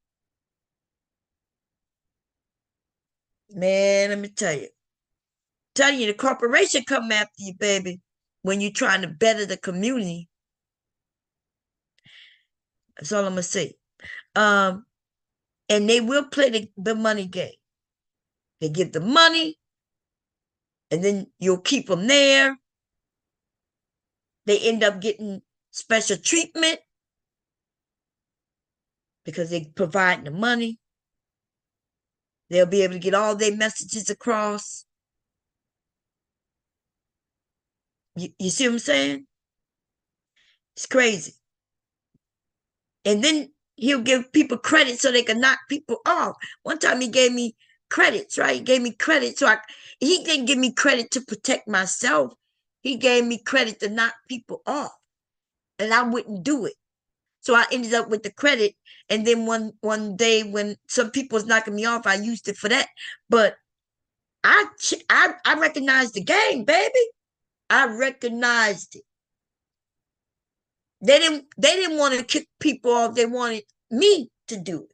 Man, let me tell you. The corporation come after you, baby, when you're trying to better the community. That's all I'm going to say. And they will play the money game. They give the money, and then you'll keep them there. They end up getting special treatment because they provide the money. They'll be able to get all their messages across. You see what I'm saying? It's crazy. And then he'll give people credit so they can knock people off. One time he gave me credits, right? He gave me credit. He didn't give me credit to protect myself. He gave me credit to knock people off. And I wouldn't do it. So I ended up with the credit. And then one day when some people was knocking me off, I used it for that. But I recognized the game, baby. I recognized it. They didn't want to kick people off. They wanted me to do it.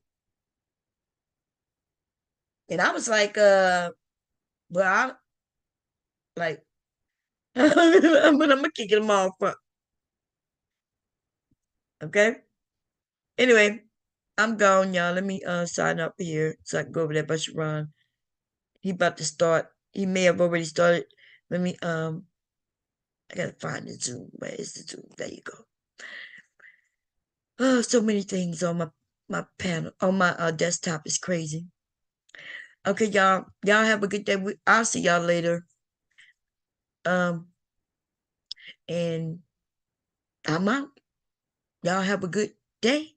And I was like, I'm gonna kick them off. Okay. Anyway, I'm gone, y'all. Let me sign up here so I can go over there by Sharon. He about to start. He may have already started. Let me I gotta find the Zoom. Where is the Zoom? There you go. Oh, so many things on my panel, on my desktop. Is crazy. Okay, y'all. Y'all have a good day. I'll see y'all later. And I'm out. Y'all have a good day.